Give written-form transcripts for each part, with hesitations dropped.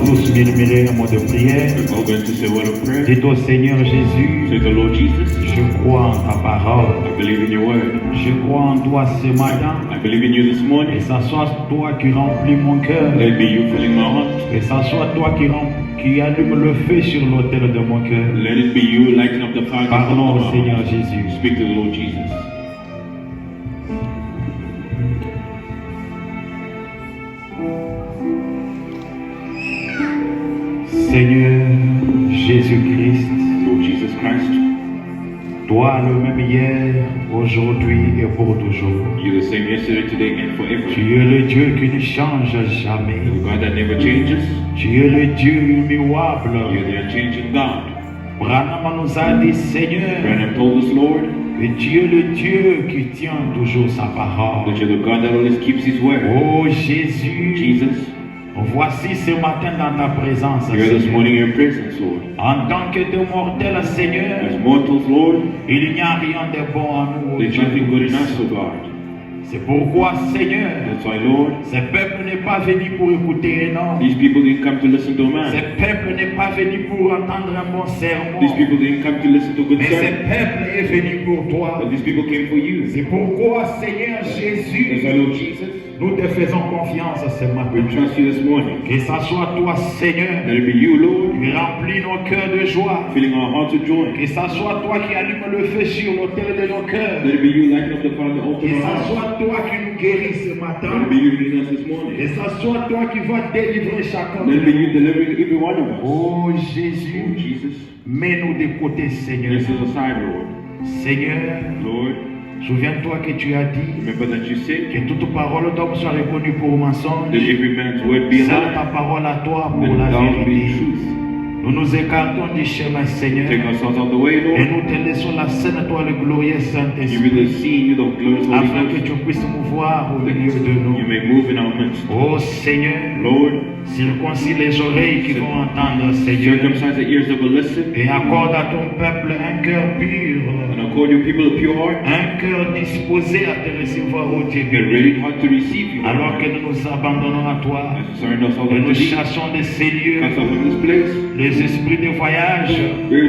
tous murmurer un mot de prière. We're all going to say a word of prayer. Dites au Seigneur Jésus, Say to the Lord Jesus, je crois en ta parole. I believe in your word. Je crois en toi ce matin. I believe in you this Que morning. ça soit toi qui remplis mon cœur. Let it be you filling my heart. Que ça soit toi qui allume le feu sur l'autel de mon cœur. Let it be you lighting up the fire. Parlons au Seigneur Jésus. Speak to the Lord Jesus. Seigneur Jésus-Christ, Lord Jesus Christ, toi le même hier, aujourd'hui et pour toujours. you're the same yesterday, today, and forever. Tu es le Dieu qui ne change jamais. You're the God that never changes. Tu es le Dieu immuable. You're the unchanging God. Branham nous a dit, Seigneur, Branham told us, Lord, que tu es le Dieu qui tient toujours sa parole. that you're the God that always keeps His word. Oh Jésus, Jesus, voici ce matin dans ta présence, you're this Seigneur. morning in your presence, Lord. En tant que de mortels, Seigneur, As mortals, Lord, il n'y a rien de bon en nous. there's nothing good in us, O God. C'est pourquoi, Seigneur, That's why, Lord, ce peuple n'est pas venu pour écouter un homme. these people didn't come to listen to a Ce man. peuple n'est pas venu pour entendre un bon sermon. These people didn't come to listen to good Mais ce sermon. peuple est venu pour toi. But these people came for you. C'est pourquoi, Seigneur That's Jésus, why, Lord Jesus, nous te faisons confiance ce we matin. trust you this morning. Que ça soit toi, Seigneur, Let it be you, Lord, qui remplis nos cœurs de joie. filling our hearts with joy. Que ça soit toi qui allume le feu sur l'autel de nos cœurs. Let it be you lighting up the fire on the altar Que of our ça hearts. soit toi qui nous guéris ce Let matin. it be you leading us this Que morning. ça soit toi qui vas délivrer chacun Let it be de you nous. delivering every one of us. Oh Oh, Jésus, Jesus, mets-nous de côté, Seigneur. this is aside, Lord. Seigneur, Lord, souviens-toi que tu as dit remember that you said que toute parole d'homme soit reconnue pour mensonge. that every man's word be a Seule lie, ta parole à toi pour and la thou be vérité. truth. Nous nous écartons du chemin, Seigneur, Take ourselves out of the way, et Lord. nous te laissons la saine, toi le glorieux Give you Saint-Esprit, the seeing, you the glorious Holy afin que Ghost. tu puisses mouvoir au milieu de You nous. may move in our midst. Oh Seigneur, Lord, circoncis les oreilles qui vont entendre, Seigneur, circumcise the ears that will listen, et accorde à ton peuple un cœur pur, and accord your people a pure heart, un cœur disposé à te recevoir, ô Dieu a béni. ready heart to receive you. Alors que nous nous abandonnons à toi, As we surrender ourselves et unto nous thee, chassons de ces lieux cast out from this place, les esprits de voyage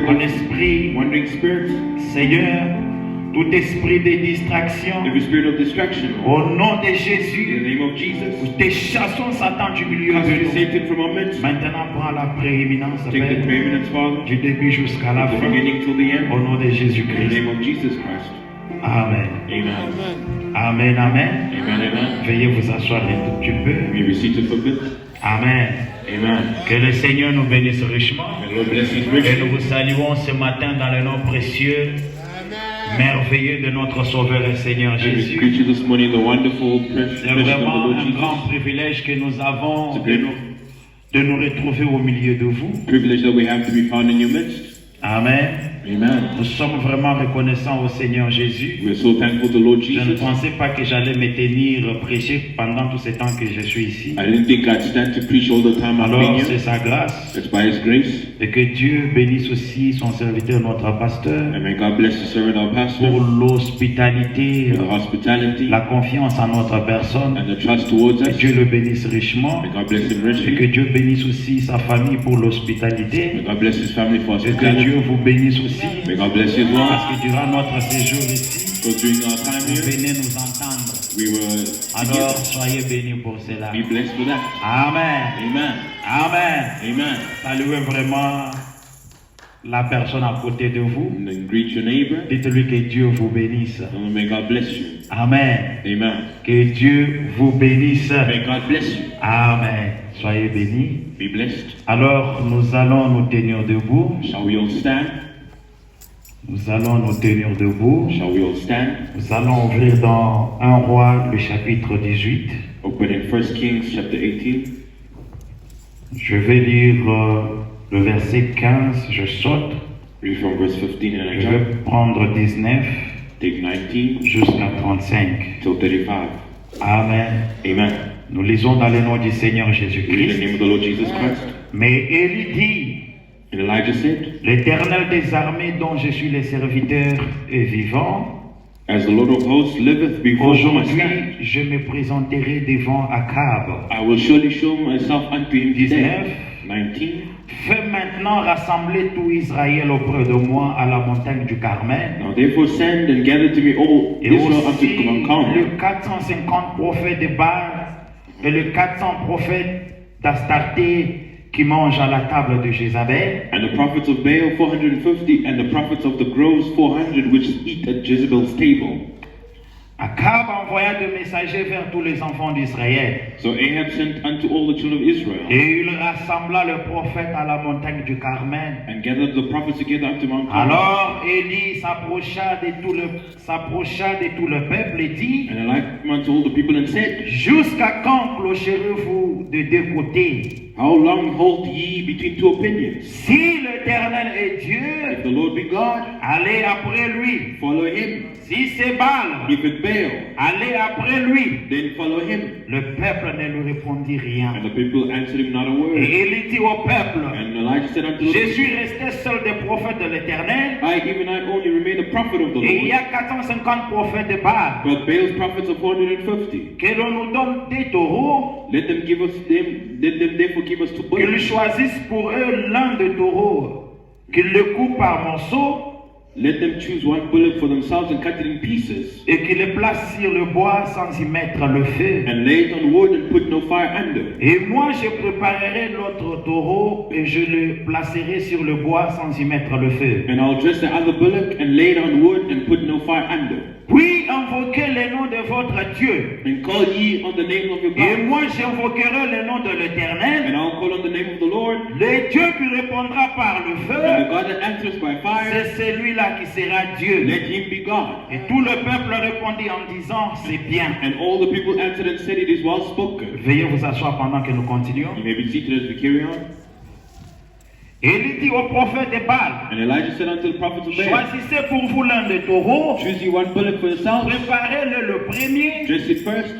en esprit, wandering spirits, Seigneur, tout esprit de distraction, every spirit of distraction, Lord. au nom de In the Jésus, name of Jesus, nous te chassons Satan du milieu cast de away nous. Satan from our midst. Maintenant, prends la prééminence, Take the Père, preeminence, Father, du début jusqu'à la from the fin, beginning till the au end. nom de In the Jésus-Christ. name of Jesus Christ. Amen. Amen. Amen, amen. Amen. Amen. Veuillez vous asseoir un tout petit peu. We be seated for a bit. Amen. Amen. Que le Seigneur nous bénisse richement. May the Lord bless you Et richly. nous vous saluons ce matin dans le nom précieux, merveilleux de notre Sauveur et Seigneur And we Jésus. greet you this morning, the wonderful precious C'est of the vraiment Lord un grand Jesus. privilège que nous avons It's a great de nous retrouver au milieu de vous. privilege that we have to be found in your midst. Amen. Amen. Nous sommes vraiment reconnaissants au Seigneur Jésus. We're so thankful to Lord Je ne Jesus. pensais pas que j'allais me tenir prêcher pendant tout ce temps que je suis ici. I didn't think I'd stand to preach all the time I've been Alors, c'est here. sa grâce. It's by His grace. Et que Dieu bénisse aussi son serviteur, notre pasteur, And may God bless the servant, our pour pastor, l'hospitalité, for the hospitality la confiance en notre personne. and the trust towards Que us. Dieu le bénisse richement. May God bless him Et que richly. Dieu bénisse aussi sa famille pour May l'hospitalité. God bless his family for Et que hospitality. Dieu vous bénisse aussi. May God bless you as well. Parce que durant notre séjour ici, Because during our time vous here, venez nous entendre. we were Alors, together. soyez bénis pour cela. Be blessed for that. Amen. Amen. Amen. Amen. Saluez vraiment la personne à côté de vous. And then greet your neighbor. Dites-lui que Dieu vous bénisse. And may God bless you. Amen. Amen. Que Dieu vous bénisse. May God bless you. Amen. Soyez bénis. Be blessed. Alors, nous allons nous tenir debout. Shall we all stand? Nous allons nous tenir debout. Shall we all stand? Nous allons ouvrir dans 1 Roi, le chapitre 18. Open in 1 Kings chapter 18. Je vais lire le verset 15. Je saute. Read from verse 15 and I Je vais jump. prendre 19 Take 19 jusqu'à 35. till 35. Amen. Amen. Nous lisons dans le nom du Seigneur Read in the Jésus-Christ. name of the Lord Jesus Christ. Mais Élie dit, And Elijah said, l'Éternel des armées dont je suis le serviteur est vivant. As the Lord of hosts liveth before whom I Aujourd'hui, stand, je me présenterai devant Akab. I will surely show myself unto him 19. today. 19. Fais maintenant rassembler tout Israël auprès de moi à la montagne du Carmel. Now therefore send and gather to me all Et Israel unto aussi Mount Carmel, le 450 prophètes de Baal et le 400 prophètes d'Astarté qui mangent à la table de Jézabel. and the prophets of Baal 450, and the prophets of the groves 400, which eat at Jezebel's table. Akab envoya deux messagers vers tous les enfants d'Israël. So Ahab sent unto all the children of Israel, Et il rassembla le prophète à la montagne du Carmel. and gathered the prophets together unto Mount Carmel. Alors Élie s'approcha de tout le peuple et dit: And Elijah came unto all the people and said, jusqu'à quand clocherez-vous de deux côtés? How long hold ye between two opinions? Si l'Éternel est If Dieu, the Lord be God, allez après lui. follow him. Si c'est Baal, If it Baal, allez après lui. then follow him. Le peuple ne lui répondit rien. And the people answered him not a word. Et il dit au peuple: And Elijah said unto je them, suis resté seul des prophètes de l'Éternel. even I only remain a prophet of the Et il y Lord. a 450 prophètes de Baal. But Baal's prophets of 450. Que l'on nous donne des taureaux, Let them therefore give us two qu'ils bullocks. choisissent pour eux l'un des taureaux, qu'ils le coupent par morceaux Let them choose one bullock for themselves and cut it in pieces, et qu'ils le placent sur le bois sans y mettre le feu. and lay it on wood and put no fire under. Et moi je préparerai l'autre taureau et je le placerai sur le bois sans y mettre le feu. And I'll dress the other bullock and lay it on wood and put no fire under. Puis invoquez le nom de votre Dieu. And call ye on the name of your Et God. moi j'invoquerai le nom de l'Éternel, And I'll call on the name of the Lord. le Dieu qui répondra par le And the feu. God that answers by fire, C'est celui-là qui sera Dieu. let him be God. Et tout le peuple répondit en disant: c'est bien. And all the people answered and said, it is well spoken. Veuillez vous asseoir pendant que nous continuons. You may be seated as we carry on. Et il dit au prophète de Baal: And Elijah said unto the prophets of Baal, choisissez pour vous l'un des taureaux, choose ye one bullock for yourself, préparez-le le premier, dress it first,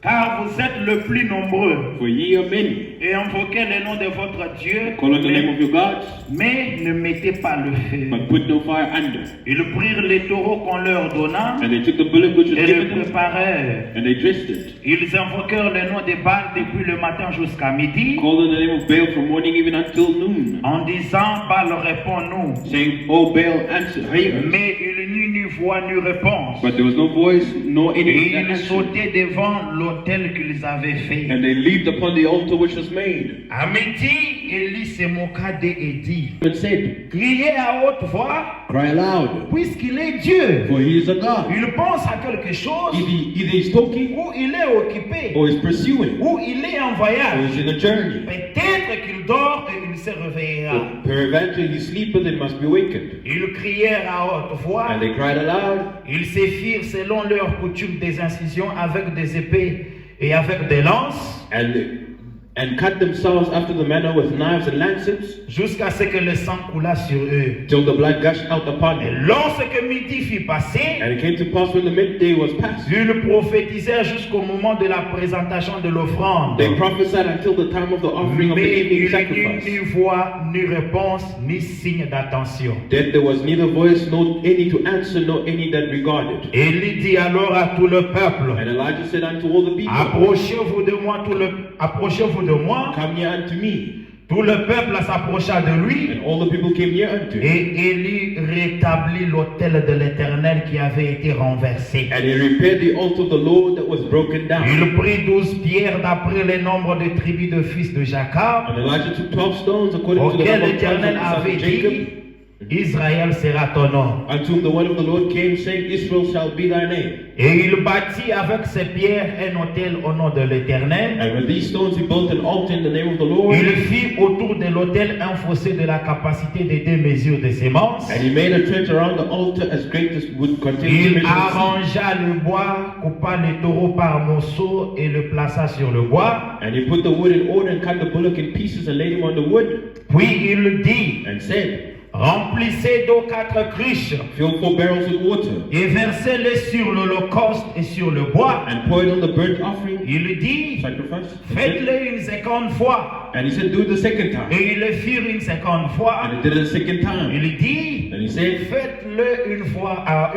car vous êtes le plus nombreux, for ye are many. et invoquez le nom de votre Dieu, Call on the name of your gods, mais ne mettez pas le feu. but put no fire under. Ils prirent les taureaux qu'on leur donna And they took the bullock which was et given le them, préparèrent. and they dressed it. Ils invoquèrent le nom de Baal depuis le matin jusqu'à midi, Called on the name of Baal from morning even until noon, en disant: Baal répond-nous. saying, Oh Baal, answer, hear us. Mais il n'y eut ni voix ni réponse. But there was no voice, nor Et anything that ils answered. sautaient devant l'autel qu'ils avaient fait. And they leaped upon the altar which was made, À midi, Élie se moqua d'eux et dit: and said, criez à haute voix, Cry aloud, puisqu'il est Dieu. for he is a God. Il pense à quelque chose, Either he's talking, ou il est occupé, or he's pursuing, ou il est en or voyage. he's in a journey. Peut-être qu'il dort et il se réveillera. Peradventure he sleepeth and must be wakened. Ils crièrent à haute voix. And they cried aloud, Ils se firent selon leur coutume des incisions avec des épées et avec des lances, and cut themselves after the manner with knives and lancets, jusqu'à ce que le sang coulât sur eux. till the blood gushed out upon Et them. lorsque midi fut passé, And it came to pass when the midday was past, ils prophétisèrent jusqu'au moment de la présentation de l'offrande. they prophesied until the time of the offering of the Mais evening il n'y eut sacrifice. ni voix, ni réponse, ni signe d'attention. Then there was neither voice, nor any to answer, nor any that regarded. Élie dit alors à tout le peuple: And Elijah said unto all the people, approchez-vous de moi, approchez-vous de moi. Come near unto me. Tout le peuple s'approcha de lui. And all the people came near unto him. Et Élie rétablit l'autel de l'Éternel qui avait été renversé. And he repaired the altar of the Lord that was broken down. Il prit 12 pierres d'après le nombre de tribus de fils de Jacob, And Elijah took 12 stones according to the auxquels number of tribes of l'Éternel the sons avait of Jacob, dit: Israël sera ton nom. unto whom the word of the Lord came, saying, Israel shall be thy name. Et il bâtit avec ces pierres un autel au nom de l'Éternel. And with these stones he built an altar in the name of the Lord. Il fit autour de l'autel un fossé de la capacité de 2 mesures de sémence. And he made a trench around the altar as great as would contain 2 Il measures of seed. arrangea le bois, coupa les taureaux par morceaux et le plaça sur le bois. And he put the wood in order and cut the bullock in pieces and laid him on the wood. Puis il dit: And said, remplissez d'eau 4 cruches Fill 4 barrels with water. et versez-les sur l'holocauste et sur le bois. And pour it on the burnt offering Il dit: sacrifice. And said, faites-le une 50 fois. And he said, do it the second time. Et ils le firent une seconde fois. And he did it the second time. Il dit, And he said, faites-le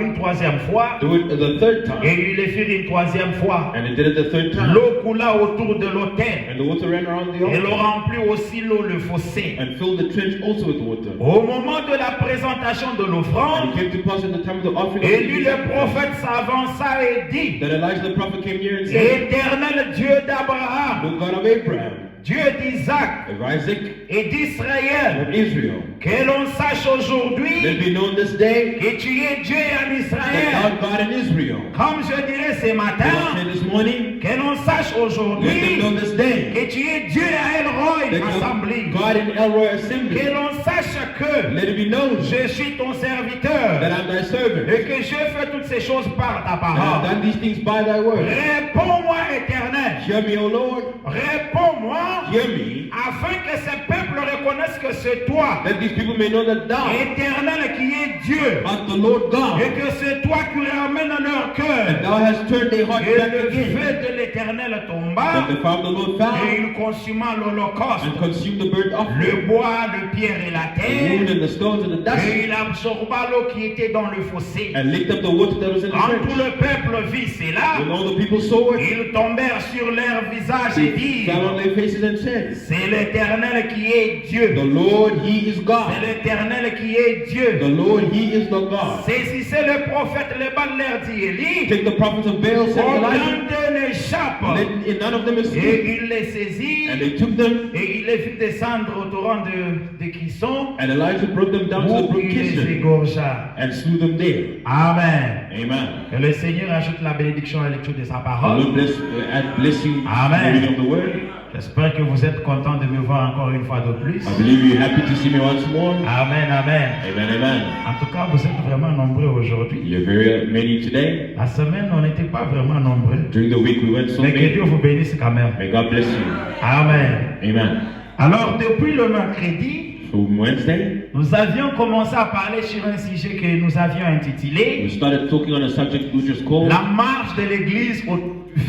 une troisième fois. do it the third time. Et ils le firent une troisième fois. And he did it the third time. L'eau coula autour de l'autel. And the water ran around the Et l'eau altar. remplit aussi l'eau le fossé. And filled the trench also with water. Au moment de la présentation de And l'offrande, it came to pass at the time of the offering of Élie the le prophète s'avança et dit, that Elijah the prophet came near and said, Éternel Dieu d'Abraham, the God of Abraham, Dieu d'Isaac of Isaac, et d'Israël, of Israel, que l'on sache let aujourd'hui it be known this day que tu es Dieu en that Israël. thou God in Israel. Comme je dirais ce As I matin, said this morning, que l'on sache let them aujourd'hui know this day que tu es Dieu à El Roi that Assembly. you're God in Elroy Que Assembly. l'on sache que Let it be known je suis ton serviteur that I'm thy servant, et que je fais toutes ces choses par ta and I've parole. done these things by thy word. Réponds-moi, Éternel. Hear me, O Lord, Réponds-moi hear me, afin que ce peuple reconnaisse que c'est toi, that these people may know that thou Éternel, qui es Dieu, art the Lord God, et que c'est toi qui ramènes leur and cœur. thou hast turned their heart Et back le again. feu de l'Éternel That tomba, the fire of the Lord et found il consuma l'holocauste, and consumed the burnt offering, le bois, le pierre et la the wood terre, and the stones and the dust, et il absorba l'eau qui était dans le fossé. and licked up the water that was in the Quand tout trench. le peuple vit cela, When all the people saw it, ils tombèrent sur leur visage et they fell dirent, on their faces and said, c'est l'Éternel qui est Dieu. the Lord, He is C'est God. l'Éternel qui est Dieu. The Lord, He is the God. Saisissez le prophète, le bal leur dit Élie, Take the prophets of Baal, said aucun Elijah, d'eux n'échappe. none of them escaped. Et il les saisit, And they took them, et il les fit descendre au torrent de Kishon, and Elijah brought them down to the où brook il les Kishon égorgea. and slew them there. Amen. Amen. Que le Seigneur ajoute la bénédiction à la lecture de sa The parole. Lord bless, add blessing to the Amen. reading of the word. J'espère que vous êtes contents de me voir encore une fois de plus. I believe you're happy to see me once more. Amen, amen. Amen, amen. En tout cas, vous êtes vraiment nombreux aujourd'hui. You're very many today. La semaine, on n'était pas vraiment nombreux. During the week we went so Mais que many. Dieu vous bénisse quand même. May God bless you. Amen. Amen. Alors, depuis le mercredi, From Wednesday, nous avions commencé à parler sur un sujet que nous avions we intitulé started talking on a subject which is called La marche de l'église au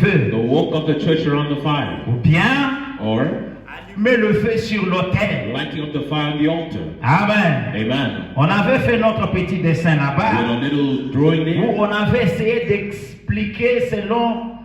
feu. the walk of the church around the fire, Ou bien, or allumer le feu sur l'autel. lighting up the fire on the altar. Amen. Amen. On avait fait notre petit dessin We had là-bas a little drawing où there on avait essayé d'expliquer selon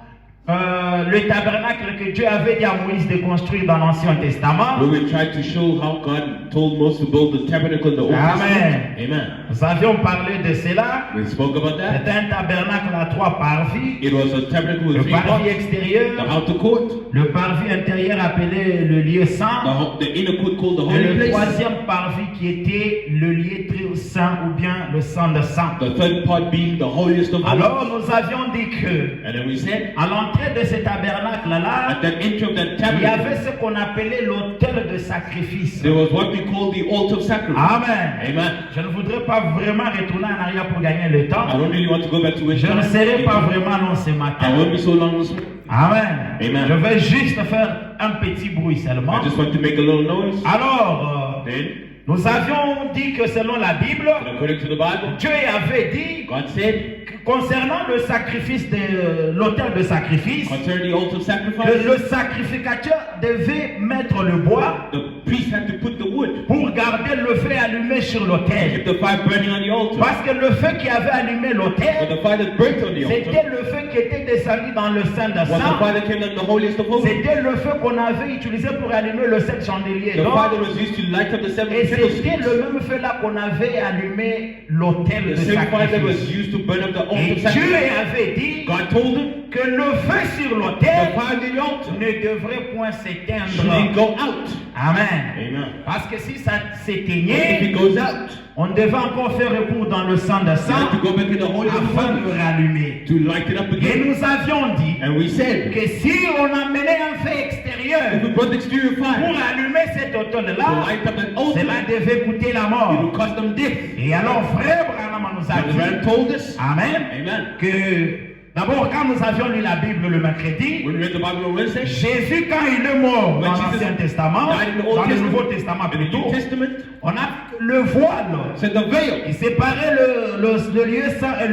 le tabernacle que Dieu avait dit à Moïse de construire dans l'Ancien Testament. where we tried to show how God told Moses to build the tabernacle in the Old Amen. Testament. Amen. Nous avions parlé de cela. We spoke about that. C'était un tabernacle à 3 parvis. It was a tabernacle with Le 3 parvis parts. The extérieur, outer court, le parvis intérieur appelé le lieu saint, the inner court called the et holy le place, troisième parvis qui était le lieu très saint ou bien le sang de sang. the third part being the holiest of Alors holies. nous avions dit que And then we said, à l'entrée de ce tabernacle-là, at that entry of that il y avait tabernacle, ce qu'on appelait l'autel de sacrifice. there was what we call the altar of sacrifice. Amen. Amen. Je ne voudrais pas vraiment retourner en arrière pour gagner le temps. I don't really want to go back to which Je ne time. serai pas vraiment long ce I matin. won't be so long this morning. Amen. Amen. Je vais juste faire un petit bruit seulement. I just want to make a little noise. Alors, Then, nous avions dit que selon la Bible, according to the Bible, Dieu avait dit God said, que concernant le sacrifice de l'autel de sacrifice, concerning the altar of que sacrifice, le sacrificateur devait mettre le bois the priest had to put the wood, pour garder le feu allumé sur l'autel. keep the fire burning on the altar. Parce que le feu qui avait allumé But l'autel, the fire that burnt on the c'était altar le feu qui était descendu dans le sein de was the sang. fire that came down the holiest of holies. C'était le feu qu'on avait utilisé pour allumer le sept chandeliers. The Donc, fire that was used to light up the seven et c'était candlesticks. le même feu là qu'on avait allumé l'autel de The same fire that was sacrifice. used to burn up the altar Et of Dieu sacrifice. avait dit God told him, que le feu sur the l'autel fire on the altar ne devrait point shouldn't s'éteindre. go out. Amen. Amen. Parce que si ça But if s'éteignait, it goes out, on devait encore faire recours dans le sang de you sang have to go back in the holiest of afin de holies rallumer. to light it up Et again. nous avions dit And we said, que si on amenait un feu if extérieur we brought the exterior pour fire allumer cet to autel-là, light up that altar, cela devait coûter la it mort. will cost them death. Et alors, frère Branham nous a And the man dit, told us, Amen, Amen. que d'abord, quand nous avions lu la Bible le mercredi, When we read the Bible on Wednesday, Jésus, quand il est mort When dans Jesus l'Ancien Testament, died in the Old dans le Testament, Nouveau Testament in the New plutôt, Testament, on a le voile said the veil, qui séparait le lieu saint et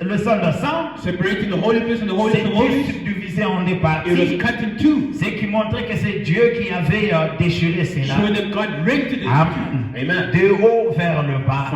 le sol de sang, separating the holy place and the holy of c'était holies, subdivisé en deux it was parties. cut in two, Ce qui montrait que c'est Dieu qui avait déchiré cela. showing that God rent it in Amen. two. Amen. De haut vers le bas.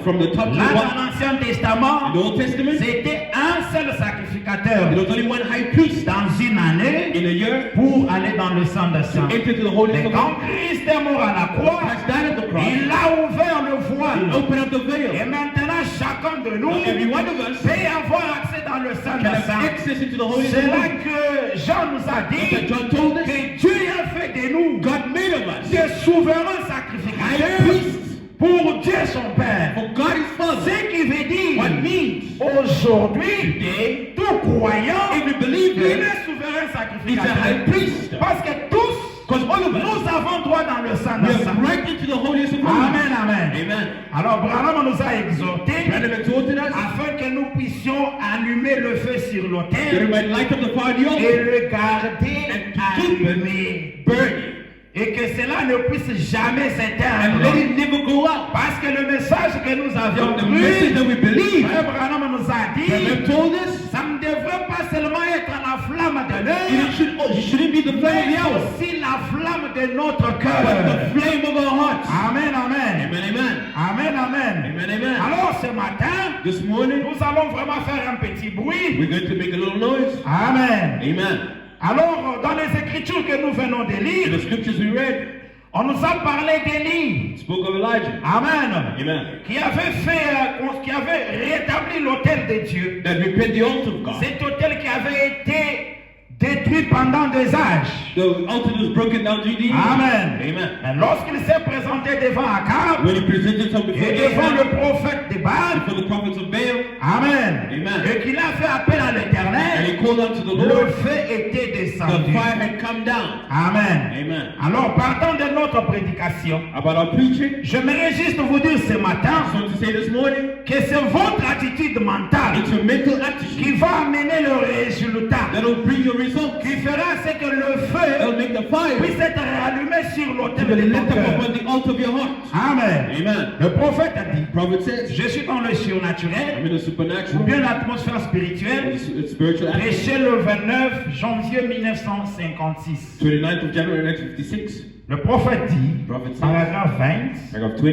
From the top to Là, the dans bottom. l'Ancien In Testament, the Old Testament, c'était un seul sacrificateur there was only one high priest dans une année in a year pour aller dans le sang de sang. to enter to the holy Mais of quand holies. Christ est mort à la croix, Christ died at the cross. il a ouvert le He voile. opened up the Et veil. maintenant, chacun de nous Now, every one of us peut avoir accès dans le sang can de have sang. access into the holy of C'est là holies. que Jean nous a That's dit what John told us. que Dieu a fait de nous God made of us des souverains high sacrificateurs priests pour Dieu son Père. for God his Father. Ce qui veut dire What means aujourd'hui, today, tout croyant, every il believer est souverain is a sacrificateur. high priest. Parce que tous, Because all of us, nous avons droit dans le sang we de have sang. right into the holiest of holies. Amen, amen. Amen. Alors, Branham nous a exhortés Brother exhorted us afin que nous puissions allumer le feu sur that we l'autel might light up the fire of the et altar le garder and to keep allumé. it burning Et que cela ne puisse jamais and s'éteindre. let it never go out. Parce que le message que nous avions The message cru, that we believe, Frère Branham nous a dit, Brother told us, ça ne devrait pas seulement être la flamme de it l'œil, shouldn't be the flame of mais the hour, aussi la flamme de notre but cœur. the flame of our hearts. Amen, amen. Amen, amen. Amen, amen. Amen, amen. Alors ce matin, This morning, nous allons vraiment faire un petit bruit. we're going to make a little noise. Amen. Amen. Alors, dans les Écritures que nous venons de In lire, the scriptures we read, on nous a parlé d'Élie. spoke of Elijah. Amen. Amen. Qui avait rétabli l'autel de Dieu. That repaired the altar of God. Cet autel qui avait été détruit pendant des âges. The altar was broken down to the Amen. Amen. Mais lorsqu'il s'est présenté devant Akab When he presented himself before et devant Ahab, le prophète de Baal, before the prophets of Baal, Amen. Amen. Et qu'il a fait appel à and l'Éternel, he called unto the le Lord, feu était the descendu. fire had come down. Amen. Amen. Alors, partant de notre prédication, About our preaching, j'aimerais juste vous dire ce matin I want to say this morning, que c'est votre attitude mentale it's your mental qui attitude va amener le résultat, that will bring your results. qui fera ce que le feu That will make the fire puisse être rallumé sur to l'autel be de lit ton up cœur. upon the altar of your heart. Amen. Amen. Le prophète a dit, Prophet says, je suis dans le I'm surnaturel, in the ou supernatural, bien l'atmosphère spirituelle, it's spiritual atmosphere. prêché le 29 janvier 1956. 29th of January 1956, Le prophète dit, Prophet says, paragraphe 20, paragraph 20,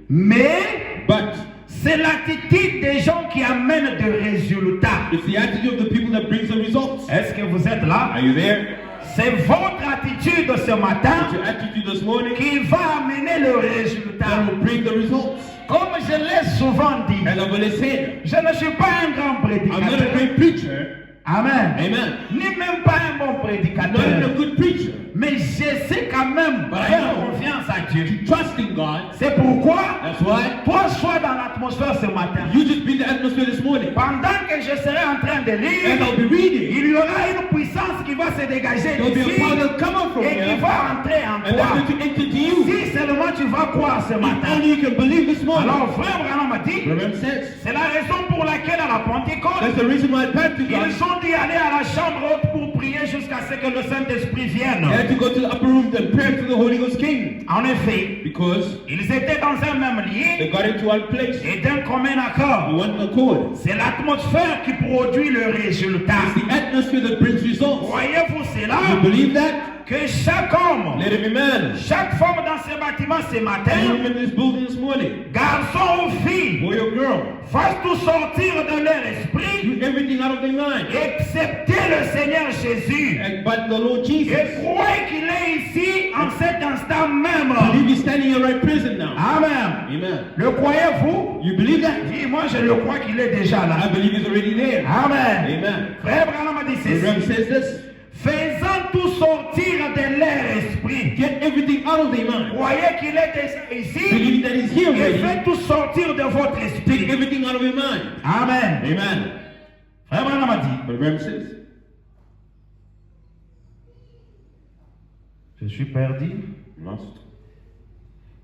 mais but c'est l'attitude des gens qui amène des résultats. it's the attitude of the people that brings the results. Est-ce que vous êtes là? Are you there? C'est votre attitude ce It's matin your attitude this morning qui va amener le that résultat. will bring the results. Comme je l'ai souvent dit, As I've already said, je ne suis pas un grand I'm not a prédicateur. great preacher, Amen. amen, Ni même pas un bon not even a prédicateur. good preacher. Mais je sais quand même But I faire know. confiance à Dieu. Trust in God, C'est pourquoi that's why toi sois dans l'atmosphère ce matin. you just be in the atmosphere this morning. Pendant que je serai en train de And lire, I'll be reading. il y aura une puissance qui va se dégager There'll be a d'ici power that'll come out from et qui here, va entrer en and that's toi. going to enter to you. Si seulement tu vas croire ce If matin. only you can believe this morning. Alors, frère Branham a dit, Reverend says, c'est la raison pour laquelle à la Pentecôte, that's the reason why at Pentecost, ils ont dû aller à la chambre haute pour prier jusqu'à ce que le Saint-Esprit vienne. they had to go to the upper room and pray to the Holy Ghost King. En effet, Because ils étaient dans un même they lieu got into one place, et d'un commun we accord. one accord. C'est l'atmosphère qui produit le résultat. It's the atmosphere that brings results. Voyez-vous You cela? believe that? Que chaque homme, Let every man, chaque femme dans ce bâtiment ce every matin, woman in this building this morning, garçon ou fille, boy or girl, fasse tout sortir de leur esprit, do everything out of their mind. excepté le Seigneur Jésus. And but the Lord Jesus, Et croyez qu'il est ici en cet instant même. believe he's standing here right present now. Amen. Amen. Le croyez-vous? You believe that? Oui, moi je le crois qu'il est déjà I là. believe he's already there. Amen. Amen. Frère Branham a dit The ceci. Reverend says this, Faisant tout sortir de leur esprit. get everything out of their mind. Croyez qu'il est déjà ici. Believe that he's here Et already. faites tout sortir de votre Take esprit. everything out of your mind. Amen. Amen. Frère Branham a dit, But the Reverend says, je suis perdu. lost.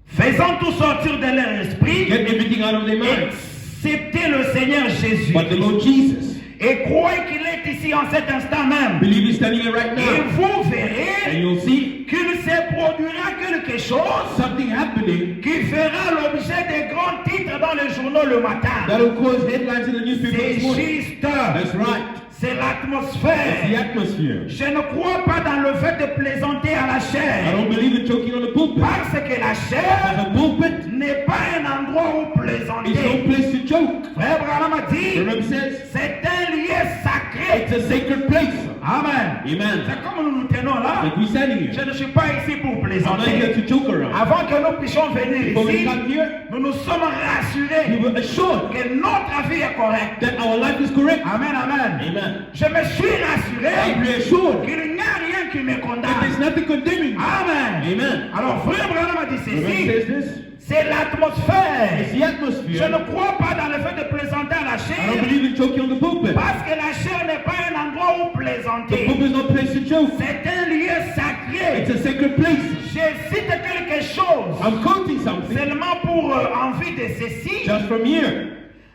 Faisant tout sortir de leur esprit, Get everything out of their mind. excepté le Seigneur Jésus. But the Lord Jesus, Et croyez qu'il est ici en cet instant même. Believe he's standing here right Et now. vous And verrez you'll see qu'il se produira quelque chose something happening qui fera l'objet des grands titres dans les journaux le matin. that will cause headlines in the newspaper C'est this morning. juste. That's right. C'est It's the l'atmosphère. atmosphere. Je ne crois pas dans le fait de plaisanter à la I chair. don't believe in joking on the pulpit. Parce que la chair The pulpit n'est pas un endroit où is no plaisanter. place to joke. Frère Branham a dit, Remember says c'est un lieu sacré. it's a sacred place. Amen. Amen. C'est comme nous nous tenons là. Like we standing here. Je ne suis pas ici pour I'm not here plaisanter. to joke around. Avant que nous puissions venir Before we ici, come here, nous nous sommes rassurés we were assured que notre vie est correcte. that our life is correct. Amen, amen. Amen. Je me suis I'm rassuré reassured qu'il n'y a rien qui me that condamne. there's nothing condemning me. Amen. Amen. Alors, frère Branham a dit Remember ceci, says this. c'est l'atmosphère. It's the Je atmosphere. ne crois pas dans le fait de plaisanter à la I don't chair, believe in joking on the pulpit. parce que la chair n'est pas un endroit où The plaisanter. pulpit is no place to joke. C'est un lieu sacré. It's a sacred place. Je cite quelque chose I'm quoting something seulement pour envie de ceci. just from here.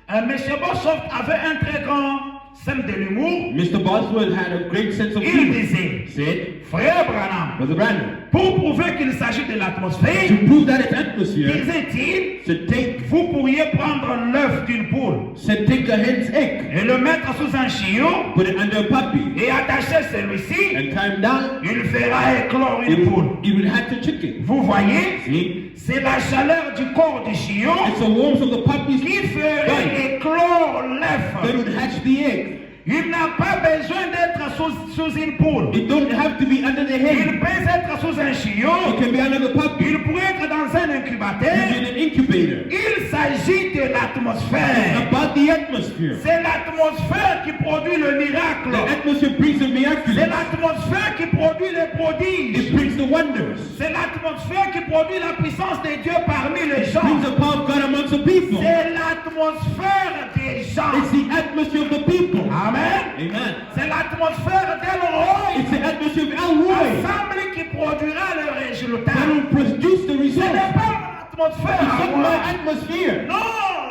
M. Boshoff avait un très grand sens de l'humour. Mr. Boswell had a great sense of Il humor. disait, Said, frère Branham, Brother Brandon, pour prouver qu'il s'agit de l'atmosphère, to prove that it's atmosphere, disait-il, said vous pourriez prendre l'œuf d'une poule take a hen's egg, et le mettre sous un chiot put it under a puppy, et attacher celui-ci, and tie him down. il fera éclore une poule. It will hatch a chicken. Vous voyez, See? c'est la chaleur du corps du chiot It's the warmth of the puppy's qui ferait body éclore that l'œuf. would hatch the egg. Il n'a pas besoin d'être sous une poule. It don't have to be under the Il hen. peut être sous un It chiot. can be under the puppy. Il pourrait être dans un incubateur. In an incubator. Il s'agit de l'atmosphère. About the atmosphere. C'est l'atmosphère qui produit le miracle. The atmosphere brings the C'est miraculous. l'atmosphère qui produit les prodiges. It brings the wonders. C'est l'atmosphère qui produit la puissance de Dieu parmi les It gens. brings the power of God amongst the people. C'est l'atmosphère des gens. It's the atmosphere of the people. Amen. Amen. C'est l'atmosphère d'Elroy. It's the atmosphere of Elroy Ensemble qui produira le résultat. that will produce the Ce result. n'est pas l'atmosphère It's à not moi. my atmosphere. Non.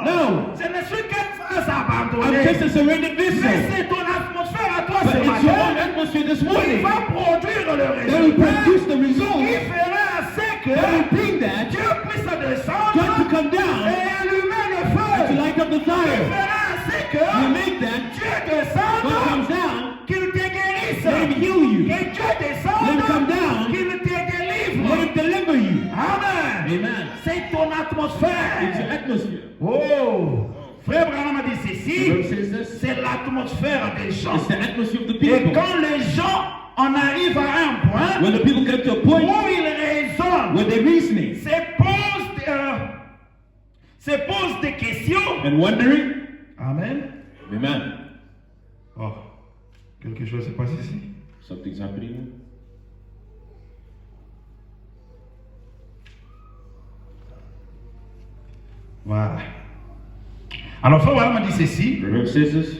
No. Ce ne suis qu'une phase I'm abandonnée. just a surrendered Mais vessel. c'est ton atmosphère à toi But ce it's your own matin atmosphere this qui morning va produire le that will résultat. produce the Qui result. fera assez que That will bring that Dieu puisse God to descendre come et down allumer le and to feu. light up the Qui fire. fera assez que You make that Dieu God descende, comes down, qu'il te guérisse. let him heal you, Que Dieu Let him come descende, down. qu'il te let délivre. him deliver you. Amen. Amen. C'est ton It's atmosphère. your atmosphere. Oh. Frère Branham a dit The ceci. Bible says this. C'est l'atmosphère des gens. It's the atmosphere of the Et people. quand les gens en arrivent à un point When the people get to a où point ils raisonnent, where they're reasoning se posent des questions. and wondering, Amen. Amen. Oh, quelque chose se passe ici. Something's happening. Voilà. Alors, Frère Branham a dit ceci. The Bible says this.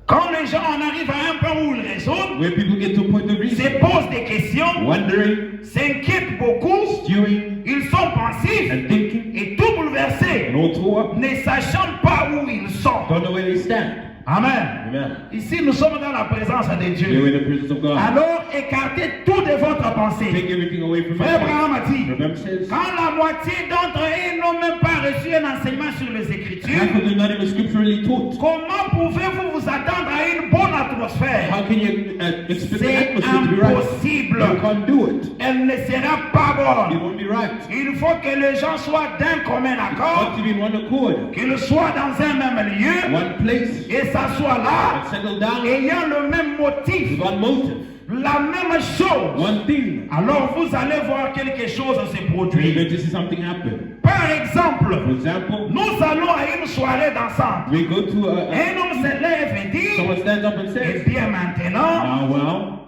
Quand les gens en arrivent à un point où ils raisonnent, Where people get to a point of se reasoning, posent des questions, wondering, s'inquiètent beaucoup, stewing, ils sont pensifs and thinking, et tout bouleversés, and all tore up, ne sachant pas où ils sont. don't know where they stand. Amen. Amen. Ici, nous sommes dans la présence de They're Dieu. in the presence of God. Alors, écartez tout de votre pensée. Take everything away from Frère us. Branham a dit, The Bible says, quand la moitié d'entre eux n'ont même pas reçu un enseignement sur les Écritures, half of them not even scripturally taught. comment pouvez-vous vous attendre à une bonne atmosphère? How can you expect the C'est atmosphere to be right? impossible. You can't do it. Elle ne sera pas It bonne. won't be right. Il faut que les gens soient d'un commun Got accord, to be in one accord. qu'ils soient dans un même lieu One place et s'assoient là, and settle down ayant le même motif, with one motive. la même chose. One thing. Alors vous allez voir quelque chose se You're produire. going to see something happen. Par exemple, For example, nous allons à une soirée dansante. we go to Un homme se lève et dit, someone stands up and eh says, bien maintenant, well,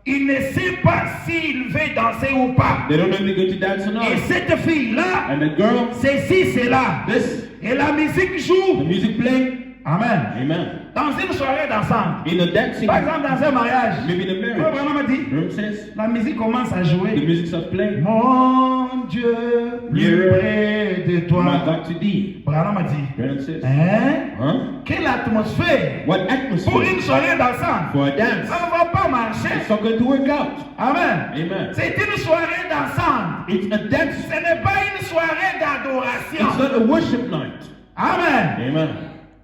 il ne sait pas s'il veut danser ou pas. they don't know if they're going to dance or Et not. cette fille-là, And the girl, ceci, c'est là. this, Et la musique the joue. music playing. Amen. Amen. Dans une soirée dansante. In a dancing, Par exemple, dans un mariage. maybe in a Frère marriage. Branham a dit, The room says, la musique commence à the jouer. music starts playing. Mon Dieu, plus près de My toi. God to thee. Branham a dit, Branham says, hein? huh? Quelle atmosphère What pour atmosphere une soirée dansante. for a dance? Ça ne va pas marcher. It's not going to work out. Amen. Amen. C'est une soirée dansante. It's a dance. Ce n'est pas une soirée It's d'adoration. not a worship night. Amen. Amen.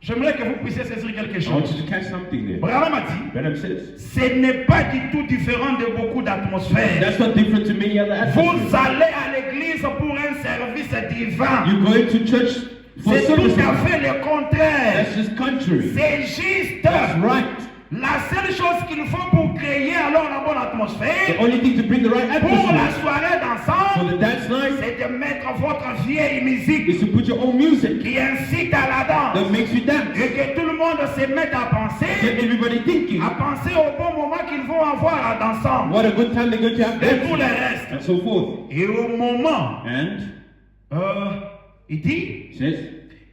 J'aimerais que vous puissiez saisir quelque I want chose. you to catch something there. Branham a dit, Branham says, ce n'est pas du tout différent de beaucoup d'atmosphères. that's not different to many other Vous atmospheres. allez à l'église pour un service divin. You go into church for C'est tout service. à fait le contraire. That's just contrary. C'est juste. That's right. La seule chose qu'il faut pour créer alors la bonne atmosphère, The only thing to bring the right pour la atmosphere soirée for d'ensemble, the dance night c'est de mettre votre vieille musique is to put your own music qui incite à la danse. that makes you dance. Et que tout le monde se mette à Get penser everybody thinking au bon moment qu'ils vont avoir ensemble. what a good time they're going to have Et tout le dancing reste. and so forth. Et au moment, And il dit, it says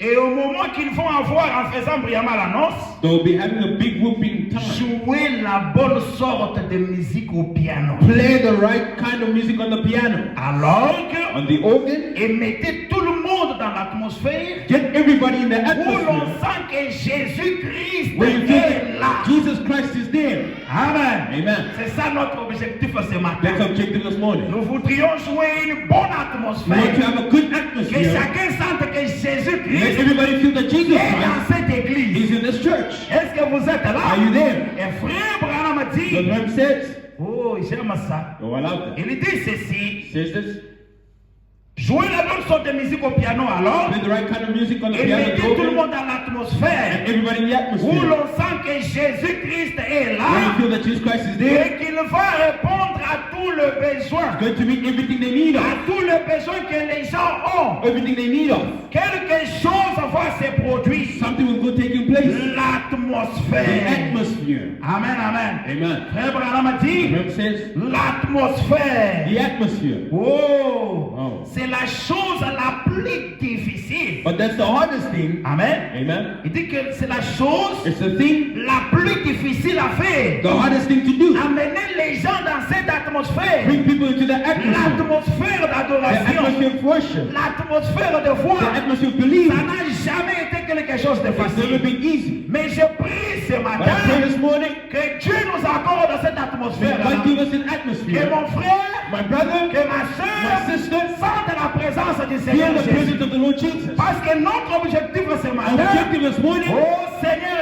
et au moment qu'ils vont avoir en faisant brillamment la noce, they'll be having a big whooping time. jouer la bonne sorte de musique au piano. Play the right kind of music on the piano, Alors que, on the organ. et mettez tout le monde dans l'atmosphère Get everybody in the où l'on atmosphere sent que Jésus-Christ where you feel est là. that Jesus Christ is there. Amen. Amen. C'est ça notre objectif ce That's matin. the objective this morning. Nous voudrions jouer une bonne We want to atmosphère. have a good Que atmosphere. chacun sente que Let Jésus-Christ everybody feel that Jesus est dans Christ cette église. is in this church. Est-ce que vous êtes là? Are you there? Et frère Branham a The dit, Bible says, oh j'aime ça. oh, I love that. Il dit ceci, Says this, jouez la bonne sorte de musique au piano alors, play the right kind of music on the et piano, mettez the tout le organ, monde dans l'atmosphère and everybody in the où atmosphere. l'on sent que Jésus-Christ est When you là feel that Jesus Christ is there, et qu'il va répondre à tous les besoins, going to meet everything they need à of, tous les besoins que les gens ont. everything they need of. Quelque chose va se produire. Something will go taking place. The L'atmosphère. atmosphere. Amen, amen. Amen. Frère Branham a The dit, Bible says, l'atmosphère. the atmosphere. Oh, Oh. c'est la chose la plus difficile. But that's the hardest thing. Amen. Amen. Il dit que c'est la chose It's the thing, la plus difficile à faire. the hardest thing to do. Amener les gens dans cette atmosphère. Bring people into the atmosphere. L'atmosphère The d'adoration. atmosphere of worship. L'atmosphère de The foi. atmosphere of belief. Ça n'a jamais été quelque chose de It's never facile. been easy. Mais je prie ce But I pray matin this morning, que Dieu nous accorde cette may atmosphère. God give us an Que atmosphere. mon frère, My brother, que ma soeur my sister, sentent la présence du feel Seigneur the Jésus. presence of the Lord Jesus. Parce que notre objectif ce Our matin, objective this morning, oh Seigneur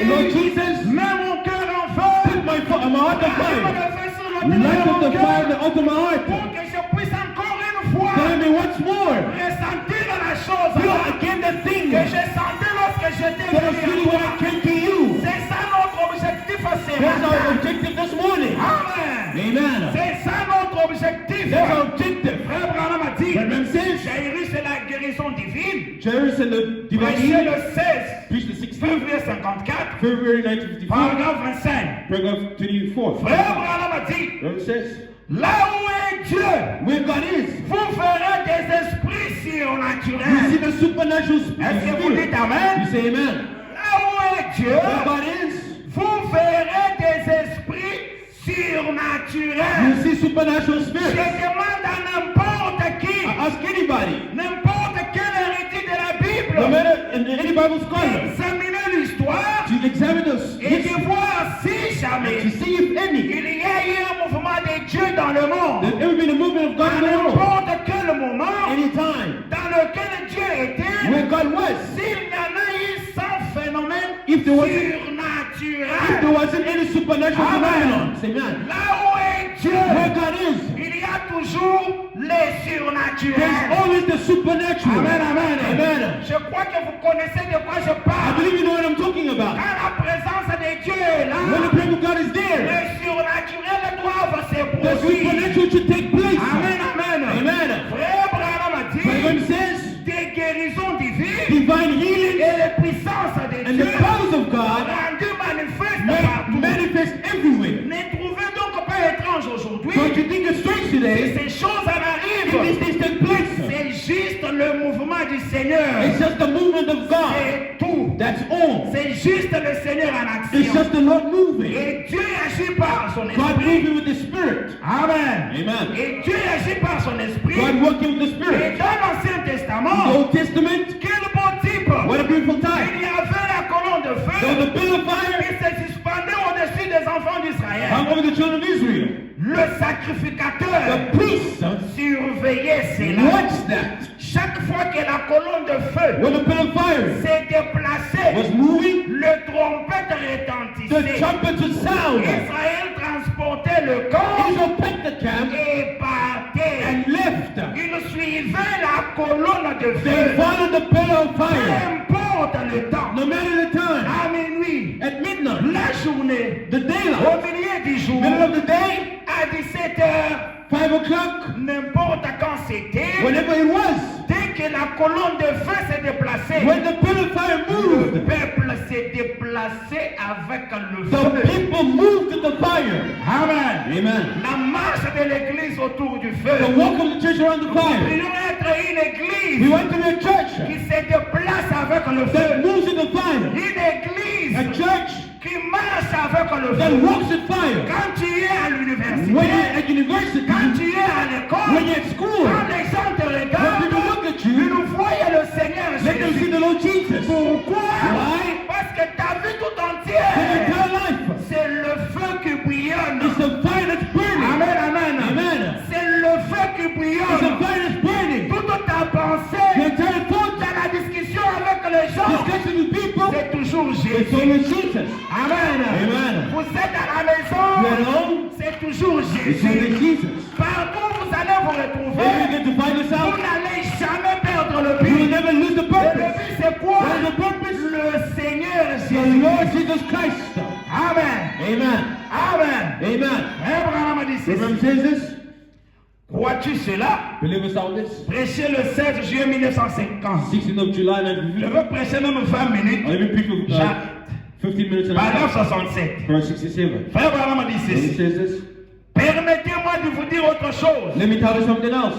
Lord Jésus, Jesus, mets mon cœur en feu. put my heart on Allume fire. le feu sur Light l'autel de up mon the fire cœur that out of my heart. pour que je puisse encore une fois Tell me once more. ressentir la chose Feel là, again the thing que that je sentais lorsque j'étais I was feeling venu when à I toi. came to you. C'est ça notre objectif ce That's our matin. objective this morning. Amen. Amen. C'est ça notre objectif. That's our objective. Frère Branham a dit, The Bible says, Jairus c'est la guérison divine. Jairus and the divine Prêché healing, le 16 preached the 16th février 54, February 1954, paragraphe 25. paragraph 24. Frère Branham a dit, The Bible says, là où est Dieu, where God is, vous ferez des esprits you see surnaturels. the supernatural Est-ce que vous dites spirit. Amen? You say amen. Là où est Dieu, Where God is, vous verrez des esprits surnaturels. you see supernatural Je spirit. demande à n'importe qui, Ask anybody, n'importe quel héritier de la no Bible, matter any Bible scholar, d'examiner l'histoire to examine us et de voir si jamais to see if any il y a eu un mouvement de Dieu dans le monde. there's ever been a movement of God À in the world. n'importe quel moment Anytime dans lequel Dieu était, where God was, s'il y en a eu 100 phénomènes if there surnaturels, wasn't any supernatural Amen. phenomenon, say amen. là où est Dieu, Where God is, il y a toujours les there's surnaturels. always the supernatural. Amen, amen. Amen. Je crois que vous connaissez de quoi je I parle. believe you know what I'm talking about. Quand la présence de Dieu est là, When the presence of God is there, les surnaturels doivent se the produire. supernatural should take place. Amen, amen. Amen. Frère Branham a But when dit it says des guérisons divines divine healing et les puissances de and Dieu the powers of God rendues manifestes partout. manifest everywhere. Ne trouvez donc pas étrange aujourd'hui Don't you think it's strange si today ces choses en if these arrivent. things take place? C'est juste le mouvement du Seigneur. It's just the movement of God. C'est tout. That's all. C'est juste le Seigneur en It's action. just the Lord moving. Et Dieu agit par son God esprit. moving with the Spirit. Amen. Amen. Et Dieu agit par son esprit. God working with the Et Spirit. dans l'Ancien The Testament, Old Testament, quel beau type! what a beautiful time. Il y avait la colonne de There was feu a pillar of fire qui se suspendait au-dessus des enfants d'Israël. hung over the children of Israel. Le sacrificateur The priests surveillait cela. watched that. Chaque fois que la colonne de feu When the pillar of fire s'est déplacée, was moving, le trompette the retentissait. trumpets would sound. Israël transportait le corps Israel packed the camp et partait. and left. Il suivait la colonne de They feu. followed the pillar of Peu fire. importe le temps. No matter the time, À minuit, at midnight, la journée, the au daylight, milieu du jour, middle of the day, à 17 heures, 5 o'clock, n'importe quand c'était, whenever it was, dès que la colonne de feu s'est déplacée, when the pillar of fire le moved, peuple s'est déplacé avec le the feu. people moved to the fire. Amen. Amen. La marche de l'église autour du The feu. walk of the church around the Nous fire. devrions être une We église went to a church qui se déplace avec le that feu. moves in the fire. Une A église church qui marche avec le that feu. walks in fire. Quand tu es à When l'université, you're at university, quand tu es à when l'école, you're at school, quand les gens te when regardent, people look at ils you, nous voient le Seigneur let them see Jésus. the Lord Jesus. Pourquoi? Why? Parce que ta vie tout Their entière, entire life c'est le feu qui bouillonne. is the fire that's burning. Amen, amen. Amen. C'est le feu qui It's the bouillonne. fire that's burning. Toute ta Your pensée, entire thoughts, dans la discussion avec les gens, discussion with people, c'est toujours it's Jésus. always Jesus. Amen. Amen. Vous êtes à la You're maison, at home, c'est toujours it's Jésus. always Jesus. Partout où vous allez vous If you retrouver, get to find vous yourself, n'allez jamais perdre le you will but. never lose the Et le purpose. but c'est quoi? What is the purpose? Le Seigneur The Jésus. Lord Jesus Christ. Amen. Amen. Amen. Amen. Abraham a dit Remember ceci. says this? Crois-tu cela? Believe us on this? Prêcher le 16 juillet 1950. 16th of July Je 1950. veux prêcher même 20 minutes. I'll even preach for J'arrête. 15 minutes and a Paragraphe half. 67. Verse 67. Frère Abraham a dit And it ceci. says this. Permettez-moi de vous dire autre chose. Let me tell you something else.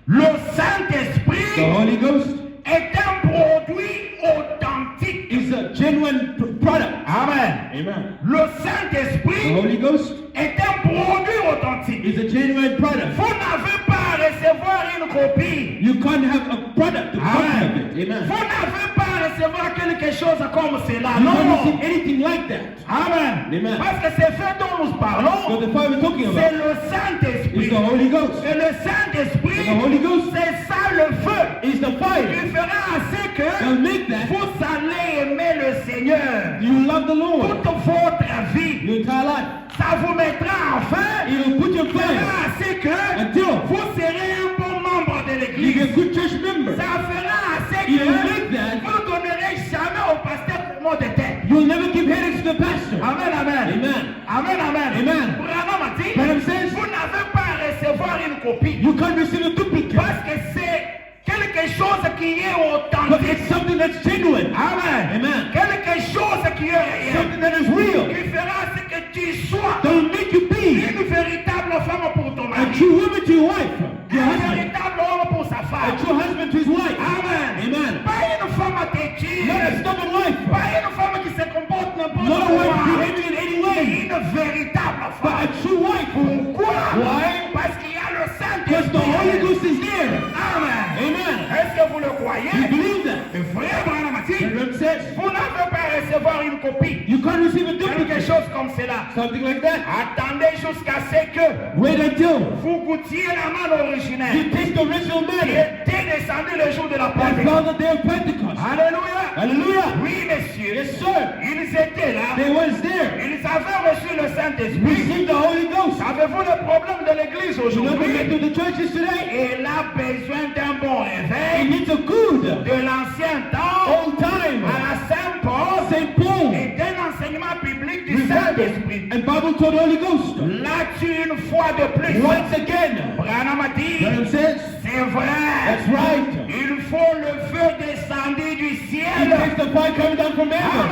Le The Saint-Esprit Holy Ghost est un produit authentique. is a genuine product. Amen. Amen. Le The Saint-Esprit Holy Ghost est un produit authentique. is a genuine product. Vous n'avez pas à recevoir une copie. You can't have a product to copy of it. Amen. Vous n'avez pas à recevoir quelque chose comme cela. You can't Non. receive anything like that. Amen. Amen. Parce que c'est fait dont nous parlons. So the fire we're talking C'est about le is Saint-Esprit. the Holy Ghost. Et le Saint-Esprit, The Holy Ghost c'est ça le feu. is the fire. Il fera assez que They'll make that vous allez aimer le Seigneur. you love the Lord Toute votre vie, your entire life. ça vous mettra en feu. It'll put your Il fera fire assez que until vous serez un bon membre de you l'église. get good church member. Ça fera assez que It'll make that vous ne donnerez jamais au pasteur le mot de tête. you'll never give headaches to the pastor. Amen, amen. Amen. Amen, amen. Amen. Branham a dit, Branham says, vous n'avez pas à recevoir une copie. You can't receive a duplicate, Parce que c'est quelque chose qui est but authentique. it's something that's genuine. Amen. Amen. Quelque chose qui est réel. Something that is real. Qui fera ce que tu sois That will make you be une véritable femme pour ton a mari. true woman to your wife, your Un husband, véritable homme pour sa a femme. true husband to his wife. Amen. Amen. Pas une femme à têtue. Not a stubborn wife, Pas une femme qui se comporte n'importe not a wife comment. behaving in any way, Une véritable but a femme. true wife. Pourquoi? Why? Parce qu'il y a le Because the Holy Saint-Esprit. Ghost is there. Amen. Amen. Est-ce que vous le croyez? You believe that? Le frère Branham a dit, The Lord says, vous n'avez pas à recevoir une copie. you can't receive a Quelque duplicate, chose comme cela. something like that. Attendez jusqu'à ce que Wait until vous goûtiez la manne originelle you taste the original qui manna était descendue le jour de la that Pentecôte. fell the day of Pentecost. Alléluia. Hallelujah. Oui, messieurs. Yes, sir. Ils étaient là. They was there. Ils avaient reçu le Saint-Esprit. Receive the Holy Ghost. Avez-vous le problème de l'église You know what we get aujourd'hui? to the churches today? Il a besoin d'un bon It réveil needs a good, de l'ancien temps old time, à la Saint-Paul St. Paul, et d'un enseignement biblique du Saint-Esprit. and Bible taught Holy Ghost. Là-dessus, une fois de plus, Once again, Branham a dit, Branham says, c'est vrai, that's right. il faut le feu descendu du It ciel. takes the fire coming down from heaven.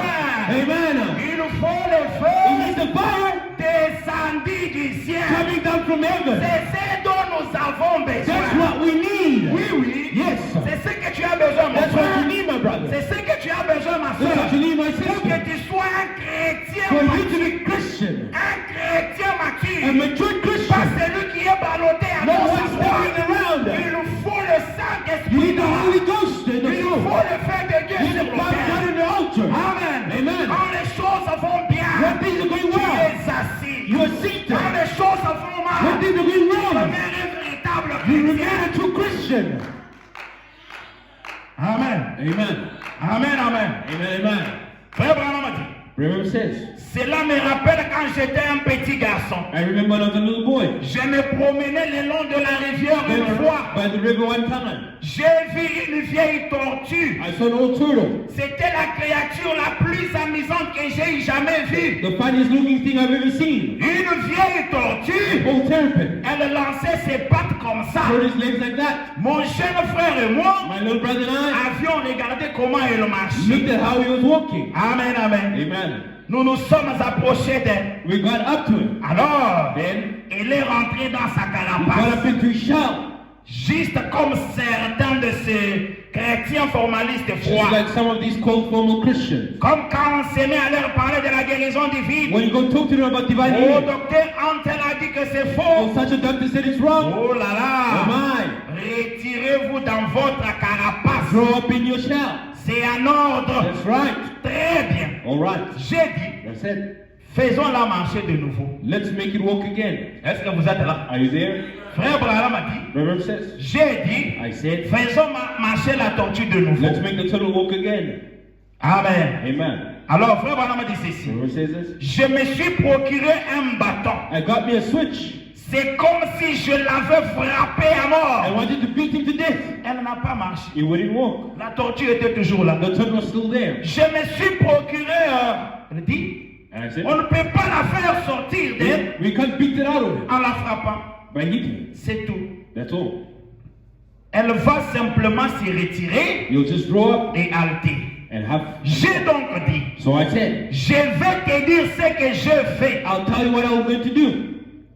Amen. Amen. Il faut le It feu needs the fire descendu du ciel. coming down from heaven. C'est ce dont nous avons That's besoin. what we need. Oui, oui. Yes. C'est ce que tu as besoin, mon That's what you frère. need, my brother. C'est ce que tu as besoin, ma That's what soeur. you remain a true Christian. Amen. Amen. Amen, amen. Amen. Amen. Frère Branham a dit, Branham says, cela me rappelle quand j'étais un petit garçon. I remember when I was a little boy. Je me promenais le long de la rivière une fois. By the river one time. J'ai vu une vieille tortue. I saw an old turtle. C'était la créature la plus amusante que j'ai jamais vue. The funniest looking thing I've ever seen. Une vieille tortue. Old terrapin. Elle lançait ses pattes comme ça. Showed his legs like that. Mon jeune frère et moi My little brother and I avions regardé comment elle looked marchait. at how he was walking. Amen, amen. Amen. Nous nous sommes approchés d'elle. We got up to him. Alors, Then elle est rentrée dans sa he got carapace. up into his shell. Juste comme certains de ces chrétiens formalistes Just froids. like some of these cold formal Christians. Comme quand on s'est mis à leur parler de la guérison divine. When you go talk to them about divine Oh, healing, docteur Antel a dit que c'est oh, faux. such a doctor said it's wrong. Oh là Oh là. my. Retirez-vous dans votre carapace. Throw up in your shell. C'est un ordre. That's right. Très bien. All right. J'ai dit, That's it. faisons-la marcher de nouveau. Let's make it walk again. Est-ce que vous êtes là? Are you there? Frère Branham a dit, Reverend says. j'ai dit, I said, faisons marcher la tortue de nouveau. let's make the turtle walk again. Amen. Amen. Alors, frère Branham a dit ceci. Reverend says this. Je me suis procuré un bâton. I got me a switch. C'est comme si je l'avais frappé à I mort. wanted to beat him to death. Elle n'a pas marché. He wouldn't walk. La tortue était toujours là. The turtle was still there. Je me suis procuré, elle dit, And I said, on ne peut pas la faire sortir d'elle we can't beat it out of him en la frappant. by hitting. C'est tout. That's all. Elle va simplement se retirer You'll just grow up et halter. and have. J'ai donc dit, So I said, je vais te dire ce que je fais. I'll tell you what I'm going to do.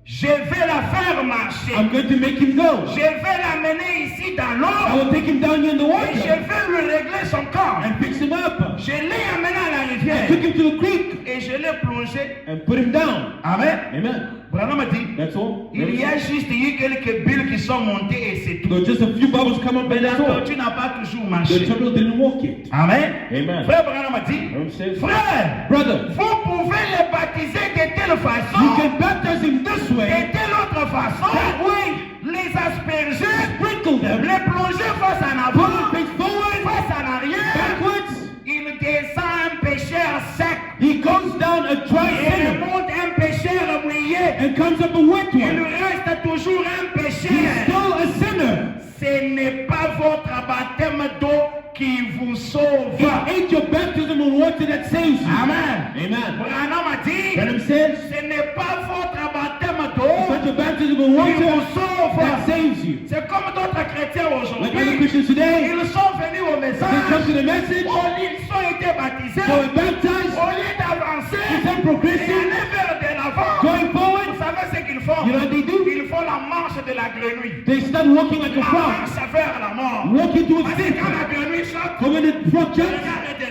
Je vais la faire marcher. I'm going to make him go. Je vais l'amener ici dans I l'eau will take him down here in the et je water vais lui régler son corps. and fix him up. Je l'ai amené à la I rivière took him to the creek et je l'ai plongé. and put him down. Amen. Amen. Branham a dit, That's all. il y a juste eu quelques bulles qui sont montées et c'est tout. So just a few bubbles come up Mais and la that's all. tortue n'a pas toujours The marché. turtle didn't walk it. Amen. Amen. Frère Branham a dit, Reverend says, frère, brother, vous pouvez les baptiser de telle you façon, can baptize him this way, de telle autre façon, that way, les asperger, sprinkle them, les plonger face en pull avant, them face forward, face en arrière. backwards. Il descend un pécheur sec He goes down a dry et sinner remonte un pécheur mouillé. and comes up a wet Il one. reste toujours un He's pécheur. still a sinner. Ce n'est pas votre baptême d'eau qui vous sauve. It ain't your baptism of water that saves you. Amen. Amen. Branham a dit, Branham says, ce n'est pas votre baptême it's d'eau not your baptism of qui water vous that sauve. saves you. C'est comme d'autres chrétiens Like other aujourd'hui. Christians today, Ils sont venus au they message. come to the message, Ils ont été baptisés. so we're baptized, Au lieu d'avancer instead of et progressing, aller vers de l'avant, going forward, vous savez ce qu'ils font? you know what they do? Ils font la marche de la grenouille. They start walking like a La frog, marche vers la mort. walking towards Parce que quand death. la grenouille saute, But when the frog jumps,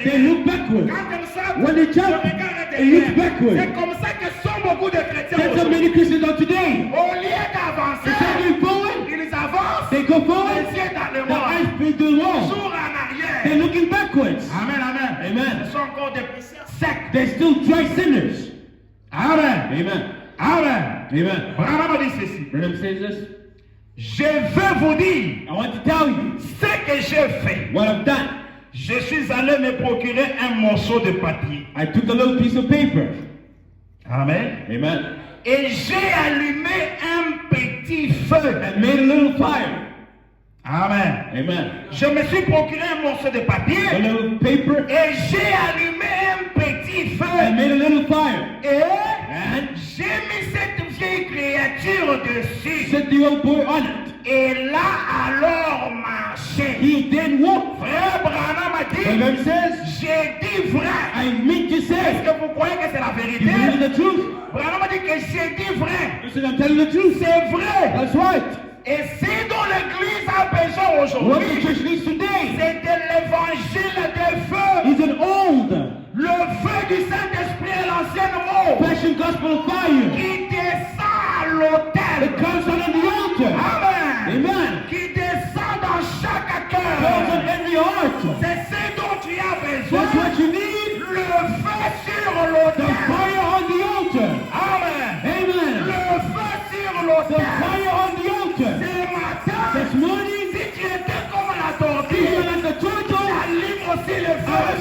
they look backwards. quand elle saute, When they jump, je regarde they look derrière. backward. C'est comme ça que sont beaucoup de chrétiens That's how aujourd'hui. many Christians are today. Au lieu d'avancer, Instead of going forward, ils avancent, they go forward, les yeux dans le the mort, eyes face the wall. toujours en arrière. They're looking backwards. Amen, amen. Amen. Ce sont encore des pécheurs secs. They're still dry sinners. Amen. Amen. Amen. Amen. Branham a dit ceci. Branham says this. Je vais vous dire I want to tell you ce que j'ai fait. what I've done. Je suis allé me procurer un morceau de papier. I took a little piece of paper. Amen. Amen. Et j'ai allumé un petit feu. And made a little fire. Amen. Amen. Je me suis procuré un morceau de A papier. little paper Et j'ai allumé un petit and feu. made a little fire. Et And j'ai mis cette vieille créature dessus. set the old boy on it. Et là alors marché. He then walked. Frère Branham a dit, Branham says, j'ai dit vrai. I mean to Est-ce say, que vous croyez que c'est la you believe vérité? the truth? Branham a dit que j'ai dit vrai. You said I'm telling the truth. C'est vrai. That's right. Et c'est dont l'Église a besoin What the aujourd'hui. church needs today C'est de l'évangile des feux. is an old Le feu du Saint-Esprit est l'ancien mot passion gospel of fire. qui descend à l'autel. It comes on the altar. Amen. Amen. Qui descend dans chaque Comes on cœur. every heart. C'est ce dont tu as besoin. That's what you need. Le feu sur The l'autel. fire on the altar. Amen. Amen. Le feu sur The l'autel. fire on the altar. Ce matin,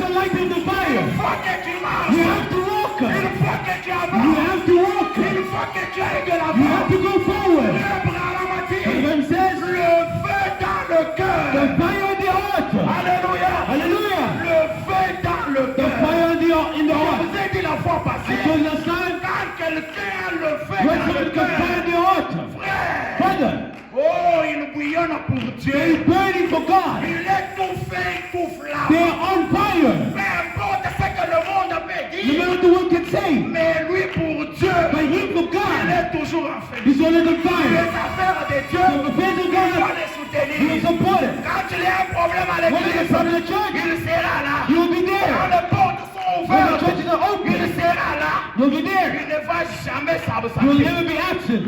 That's the light of the fire. Il faut que tu You marches. have to walk. Il faut que tu You avances. have to walk. Il faut que tu ailles de You l'avant. have to go forward. Le Branham a dit, The Bible says, le feu dans le the cœur. fire in the heart. Alléluia. Hallelujah. Le feu dans le The cœur. fire in the Je heart. vous ai dit la fois I passée, told you last time, quand quelqu'un a le feu when dans le someone got fire cœur, in the heart, frère, brother, oh, il bouillonne pour Dieu. they're burning for God. Il est tout fait, tout flamme. They're on fire. Peu importe ce que le monde peut No dire, matter what the world can say, mais lui pour Dieu, but him for il God, est toujours en fait. he's always on Les fire. affaires de Dieu, The affairs of il doit God, les he soutenir. will support it. Quand il y a un problème à When there's a l'église, problem in the church, il sera là. he will be Quand there. les portes sont When the ouvertes, churches are il open, sera là. he'll be there. Il ne va jamais He will s'absenter. never be absent.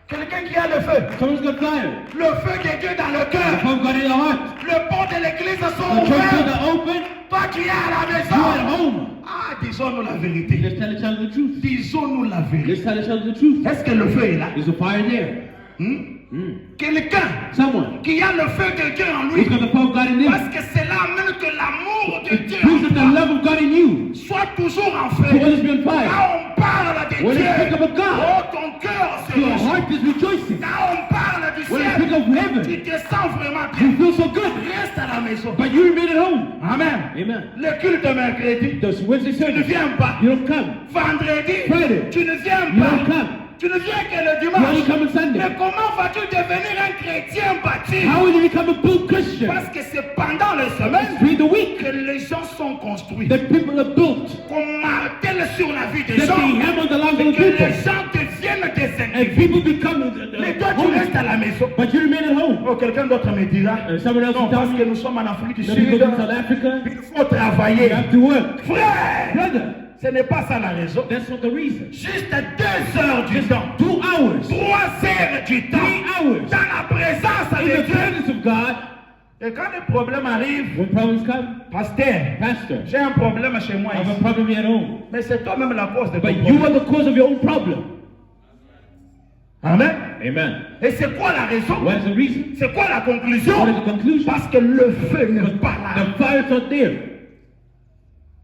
Quelqu'un qui a le feu, Someone's got fire. le feu de Dieu dans le The cœur, fire of God in the heart. les portes de l'église The sont church doors ouvertes. are open. Toi qui es à la You are at maison, home. ah, disons-nous la vérité. Let's tell each other the truth. Disons-nous la vérité. Let's tell each other the truth. Est-ce que le feu est là? There's a fire there. Quelqu'un Someone qui a le feu de Dieu en lui, who's got the power of God in parce them. que c'est là même que l'amour de Dieu Proves that the en toi love of God in you soit toujours en will feu. always be on Quand fire. on parle de When Dieu, you speak about God, oh, ton cœur se your réjouit. heart is rejoicing. Quand on parle du When you speak ciel, of heaven, tu te sens vraiment you bien. feel so good. Reste à la maison. But you remain at home. Amen. Amen. Le culte de mercredi, Does Wednesday tu ne service, viens pas. you don't come. Vendredi, Friday, tu ne viens you don't pas. come. Tu ne viens que le You only dimanche. come on Sunday. Mais comment vas-tu devenir un chrétien bâti? How will you become a full Christian? Parce que c'est pendant les semaines Through the week que les gens sont construits. that people are built, Qu'on martèle sur la vie des that gens. they hammer the lives of Et the que les people, gens deviennent des and individus. people become Mais toi, tu restes à la maison. but you remain at home. Oh, quelqu'un d'autre me dira. Someone else Non, will tell parce me que nous sommes en Afrique du that Sud. because in South Africa, Il faut travailler. you have to work. Frère, Brother, ce n'est pas ça la raison. that's not the reason. Juste 2 heures du temps. 2 hours, 3 heures du 3 temps. hours Dans la présence in de the Dieu. presence of God. Et quand les problèmes arrivent, When problems come, pasteur, Pastor, j'ai un problème chez moi I have a ici. problem here at home. Mais c'est toi-même la cause de ton But you problème. are the cause of your own problem. Amen. Amen. Et c'est quoi la raison? What is the reason? C'est quoi la conclusion? What is the conclusion? Parce que le feu n'est pas là. The fire's not there.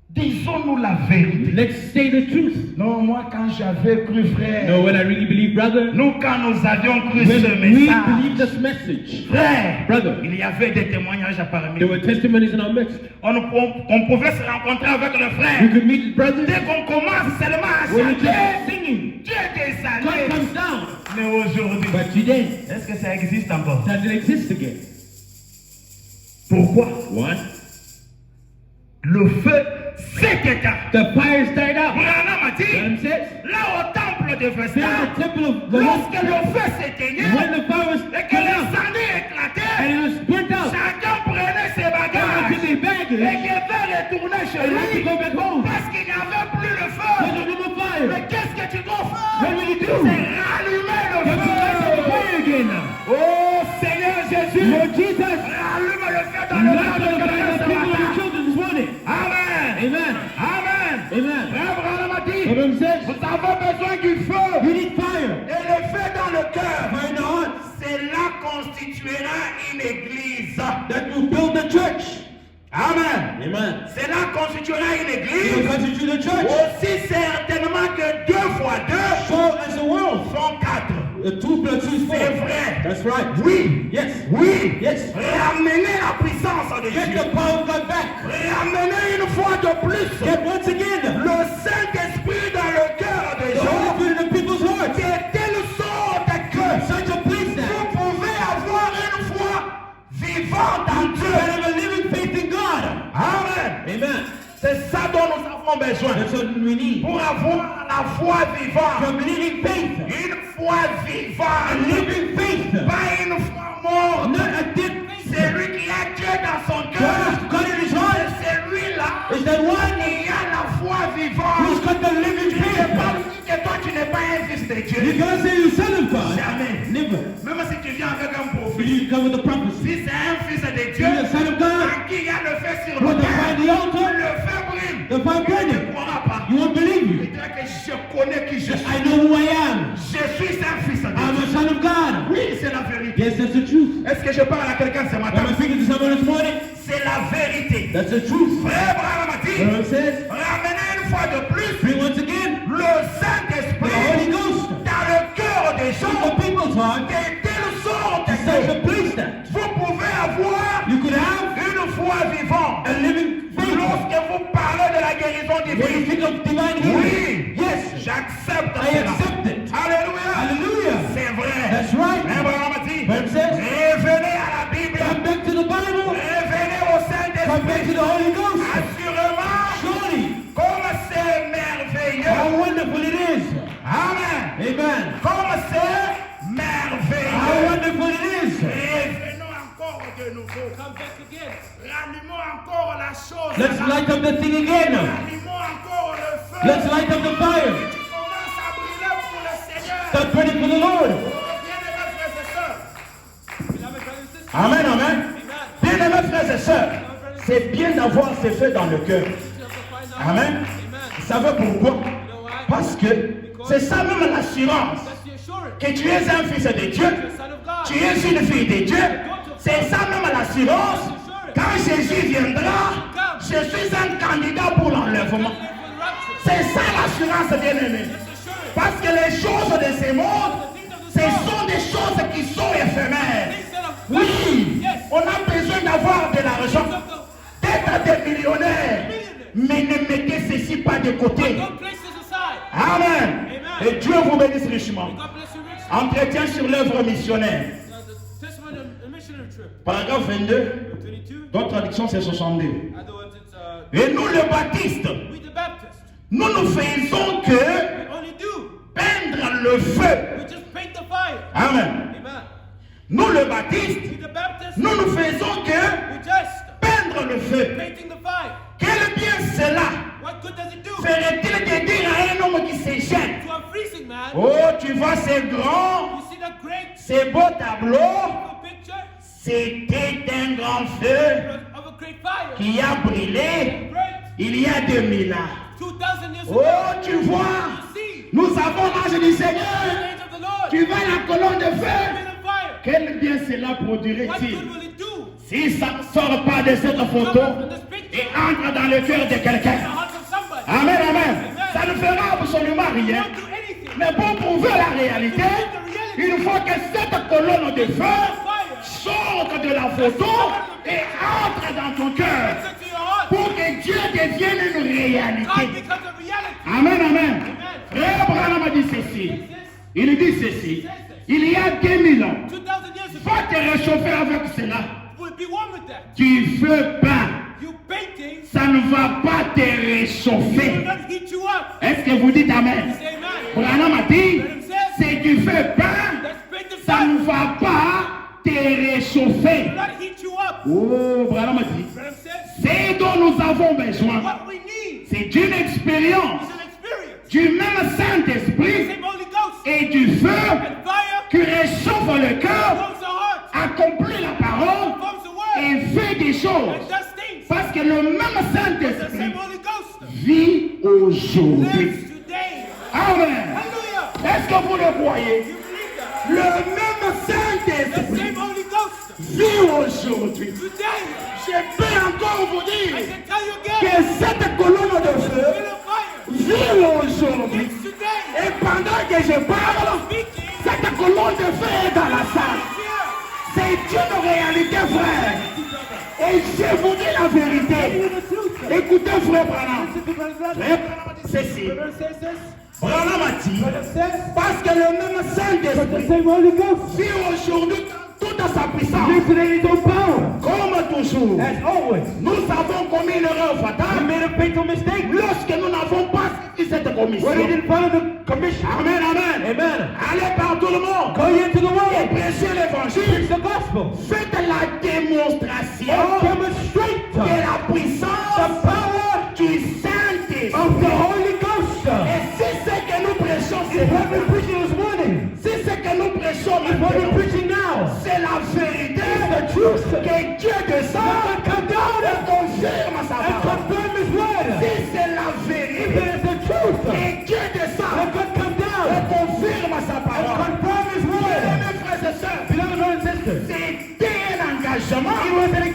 Disons-nous la vérité. Let's say the truth. Non, moi quand j'avais cru, frère, No, when I really believe, brother, nous quand nous avions cru when ce we message, believe this message, frère, brother, il y avait des témoignages parmi there nous. were testimonies in our midst. On pouvait se rencontrer avec le You frère. could meet brothers Dès qu'on commence seulement à when you chanter, just singing. Dieu des God années. comes down. Mais aujourd'hui, But today, est-ce que ça existe encore? that didn't exist again. Pourquoi? What? Le feu s'est éteint. The fire's died out. Branham a dit, Branham says, là au temple de there in Vestal, the temple of the lorsque Lord, le feu s'éteignait when the fire was et que put out l'incendie éclatait, and it was burnt out, chacun prenait ses everyone bagages took their et baggage devait retourner chez and had to lui go back home. parce qu'il n'y avait plus de There's feu. no more fire. Mais qu'est-ce que tu dois faire? What will you do? C'est rallumer le You have to light up the feu. fire again now. Oh Seigneur Jésus, Lord Jesus, rallume le feu dans le light cœur up de the fire quelqu'un of ce the people of matin. the children this morning. Amen. Amen. Amen. Amen. Frère Branham a dit, Abraham says, vous avez besoin du feu. you need fire. Et le feu dans le cœur, Fire in the heart cela constituera une église. that will build the church. Amen. Amen. Cela constituera une It will église. constitute the church. Aussi certainement que 2 fois 2 So as the world, font 4. 2 plus 2 is 4. C'est vrai. That's right. Oui. Yes. Oui. Yes. Ramener la puissance de Get Dieu. the power of God back. Ramener une fois de plus Get once again le Saint-Esprit dans le cœur des the Holy gens. Spirit in the people's hearts. De telle sorte que Such a place that vous pouvez avoir une foi vivante en you Dieu. have a living faith in God. Amen. Amen. C'est ça dont nous avons besoin. That's what we need. Pour avoir la foi vivante. From living faith. Une foi A vivante. living faith. Pas une foi morte. Not a dead C'est faith. lui qui a Dieu dans son God cœur. has God in his heart. C'est lui-là Is that one qui a la foi who's vivante. got the living C'est pas faith? lui que toi tu n'es pas un fils de You Dieu. can't say you're son of God. Jamais. Never. Même si tu viens avec un But prophète. you come with the prophecy. Si c'est un fils de Dieu, You're the son of God. en qui il y a le feu sur le Put the fire in the cœur, altar. le feu brûle. The fire Il ne burning. croira pas. You won't believe Il you. dira que je connais qui je suis. I know who I am. Je suis un fils de I'm Dieu. a son of God. Oui, c'est la vérité. Yes, that's the truth. Est-ce que je parle à quelqu'un ce matin? Am I speaking to someone this morning? C'est c'est la vérité. That's the truth. Frère Branham a dit, Branham says, ramenez une fois de plus bring once again le the Holy Saint-Esprit Ghost dans le cœur des in gens, the people's heart, de telle sorte such a que place that vous pouvez avoir you could have une foi vivante. a living faith. Lorsque vous parlez de la guérison When you divine, think of divine healing, oui, yes, j'accepte I cela. accept it. Alléluia. Hallelujah. C'est vrai. That's right. Mais Branham a dit, Branham says, revenez à la Bible, come back to the Bible, revenez au come back to Saint-Esprit. the Holy Ghost. Assurément, Surely, comme c'est how merveilleux. wonderful it is. Amen. Amen. Comme c'est How merveilleux. wonderful it is. Revenons encore de nouveau. Rallumons encore la chose. Let's light up the thing again. Rallumons encore le feu. Let's light up the fire. Qui commence à brûler pour le Seigneur. Start burning for the Lord. Bien-aimés frères et sœurs. Amen, amen. Bien-aimés frères et sœurs, c'est bien d'avoir ce feu dans le cœur. Amen. Vous savez pourquoi? Parce que c'est ça même l'assurance que tu es un fils de Dieu, tu es une fille de Dieu. C'est ça même l'assurance. Quand Jésus viendra, je suis un candidat pour l'enlèvement. C'est ça l'assurance, bien-aimé. Parce que les choses de ce monde, ce sont des choses qui sont éphémères. Oui, on a besoin d'avoir de l'argent, d'être des millionnaires, mais ne mettez ceci pas de côté. Amen. Et Dieu vous bénisse richement. Entretien sur l'œuvre missionnaire. Paragraphe 22, d'autres traductions c'est 62. Et nous les baptistes, nous nous faisons que peindre le feu. Amen. Nous le baptistes, nous nous faisons que peindre le feu. Quel bien cela ferait-il de dire à un homme qui se jette? Oh, tu vois ces grands, ces beaux tableaux, c'était un grand feu qui a brûlé il y a 2000 ans. Oh, tu vois, nous avons l'âge du Seigneur. Tu vois la colonne de feu. Quel bien cela produirait-il si ça ne sort pas de cette photo et entre dans le cœur de quelqu'un? Amen, amen. Ça ne fera absolument rien. Mais pour prouver la réalité, une fois que cette colonne de feu sorte de la photo et entre dans ton cœur, pour que Dieu devienne une réalité. Amen, amen. Frère Branham a dit ceci. Il dit ceci. Il y a 2000 ans, va te réchauffer avec cela. Tu fais pas. Ça ne va pas te réchauffer. Est-ce que vous dites amen? Branham a dit, si tu fais pas, ça ne va pas te réchauffer. Oh, Branham a dit, ce dont nous avons besoin, c'est d'une expérience du même Saint-Esprit et du feu qui réchauffe le cœur, accomplit la parole et fait des choses. Parce que le même Saint-Esprit vit aujourd'hui. Amen. Est-ce que vous le voyez? Le même Saint-Esprit vit aujourd'hui. Je peux encore vous dire que cette colonne de feu vit aujourd'hui. Et pendant que je parle, cette colonne de feu est dans la salle. C'est une réalité, frère. Et je vous dis la vérité. Écoutez, frère Branham. Frère Branham dit ceci. Branham a dit, parce que le même Saint-Esprit vit aujourd'hui toute sa puissance. Comme toujours, nous avons commis une erreur fatale lorsque nous n'avons pas suivi cette commission. Amen, amen. Allez par tout le monde et prêchez l'évangile. Faites la démonstration de la puissance du Saint-Esprit. Et si c'est que nous prêchons, si c'est que nous prêchons maintenant, c'est la vérité que Dieu descend et confirme sa parole. Si c'est la vérité que Dieu descend et confirme sa parole. Mes frères et sœurs, c'était un engagement avec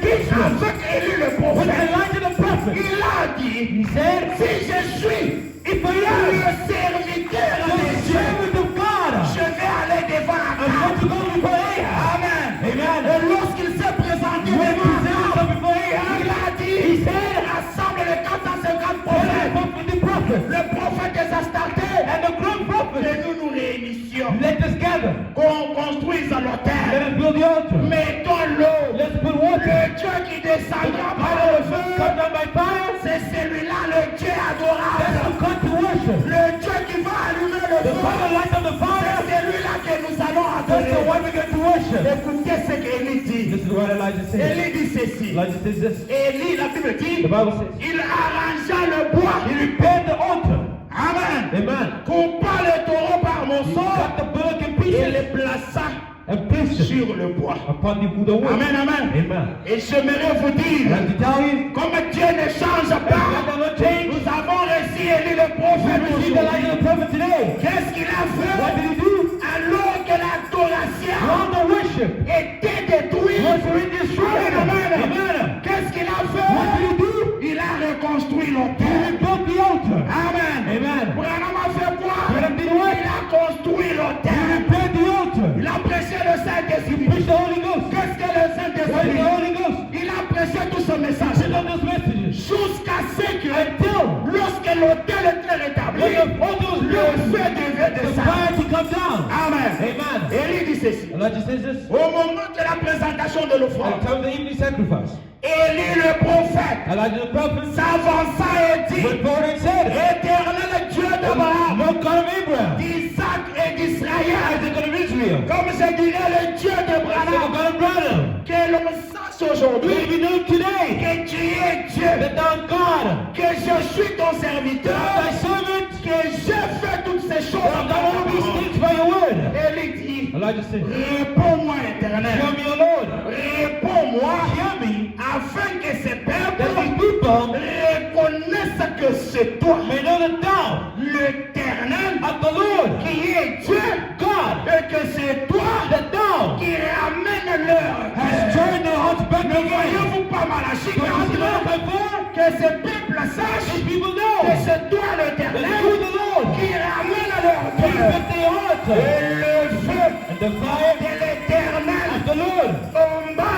dit, He said, si je suis if I le am serviteur the de Dieu, servant of God, je vais aller devant I'm going to Akab. go before Ahab. Amen. Amen. Et lorsqu'il s'est présenté When devant he Akab, said before Ahab, il a dit, he said, rassemble les 450 "Let prophètes, the prophets le prophète des Astartés, and the great prophets, que nous nous réunissions, let us gather. qu'on construise Let l'autel, us build the altar. mettons l'eau, Let's put water. le Dieu qui descendra par le feu, Come down by fire. c'est celui-là le Dieu That's adorable, the God to worship. le Dieu qui va allumer le The feu, Father light of the c'est fire. celui-là que nous allons That's the adorer. one we're going to worship. Écoutez ce qu'Élie dit. This is what Elijah says. Élie dit ceci. Elijah says this. Élie, la Bible dit, The Bible says, il arrangea le bois. he repaired the altar. Amen. Amen. Coupa le taureau par He morceaux cut the bullock in et pieces le plaça and placed it sur le bois. upon the wooden wood. Amen, amen. Amen. Et j'aimerais vous And dire, to tell you, comme Dieu ne change God pas, does not change. nous avons reçu Élie le prophète We receive the light aujourd'hui. of the prophet today. Qu'est-ce qu'il a What fait did he do? alors que l'adoration All the worship était détruite? was already destroyed. Amen, amen. Amen. Qu'est-ce qu'il a What fait? did he do? Il a reconstruit He l'autel. rebuilt the altar. Amen. Amen. Branham a fait quoi? Branham did what? Il a construit He l'autel. repaired the altar. Il a prêché le Saint-Esprit. Preach the Holy Ghost. Qu'est-ce que le What is Saint-Esprit? the Holy Ghost? Il a prêché tout ce message. Send on those messages. Jusqu'à ce que, Until lorsque l'autel était rétabli, when the altar was le built, feu devait the descendre. fire to come down. Amen. Amen. Élie dit ceci. Elijah says this. Au moment de la présentation de At l'offrande, the time of the evening sacrifice, Élie le prophète Elijah the prophet s'avança et dit, went forward and said, Éternel Dieu d'Abraham, Lord God of Abraham, d'Isaac et d'Israël, the God of Israel, comme je dirais le Dieu the d'Abraham, God of Abraham, que l'on sache aujourd'hui let it be known today que tu es Dieu, that thou art God, que je suis ton serviteur, thy servant, que j'ai fait toutes ces choses that en thou ta all these parole. things by your word. Élie dit, Elijah said, réponds-moi Hear éternel, me, O Lord, réponds-moi, hear me, afin que ces that peuples these people reconnaissent que c'est toi, may know that thou l'éternel, art the Lord, qui est Dieu, God, et que c'est toi that thou qui ramène leur hast turned their hearts back Ne again. voyez-vous pas Malachie So you see what 49 before? que ces peuples sachent These people que know c'est toi that you, l'éternel the Lord, qui ramène leur bring cœur. back their hearts. Et le feu And the fire de l'éternel of the Lord tomba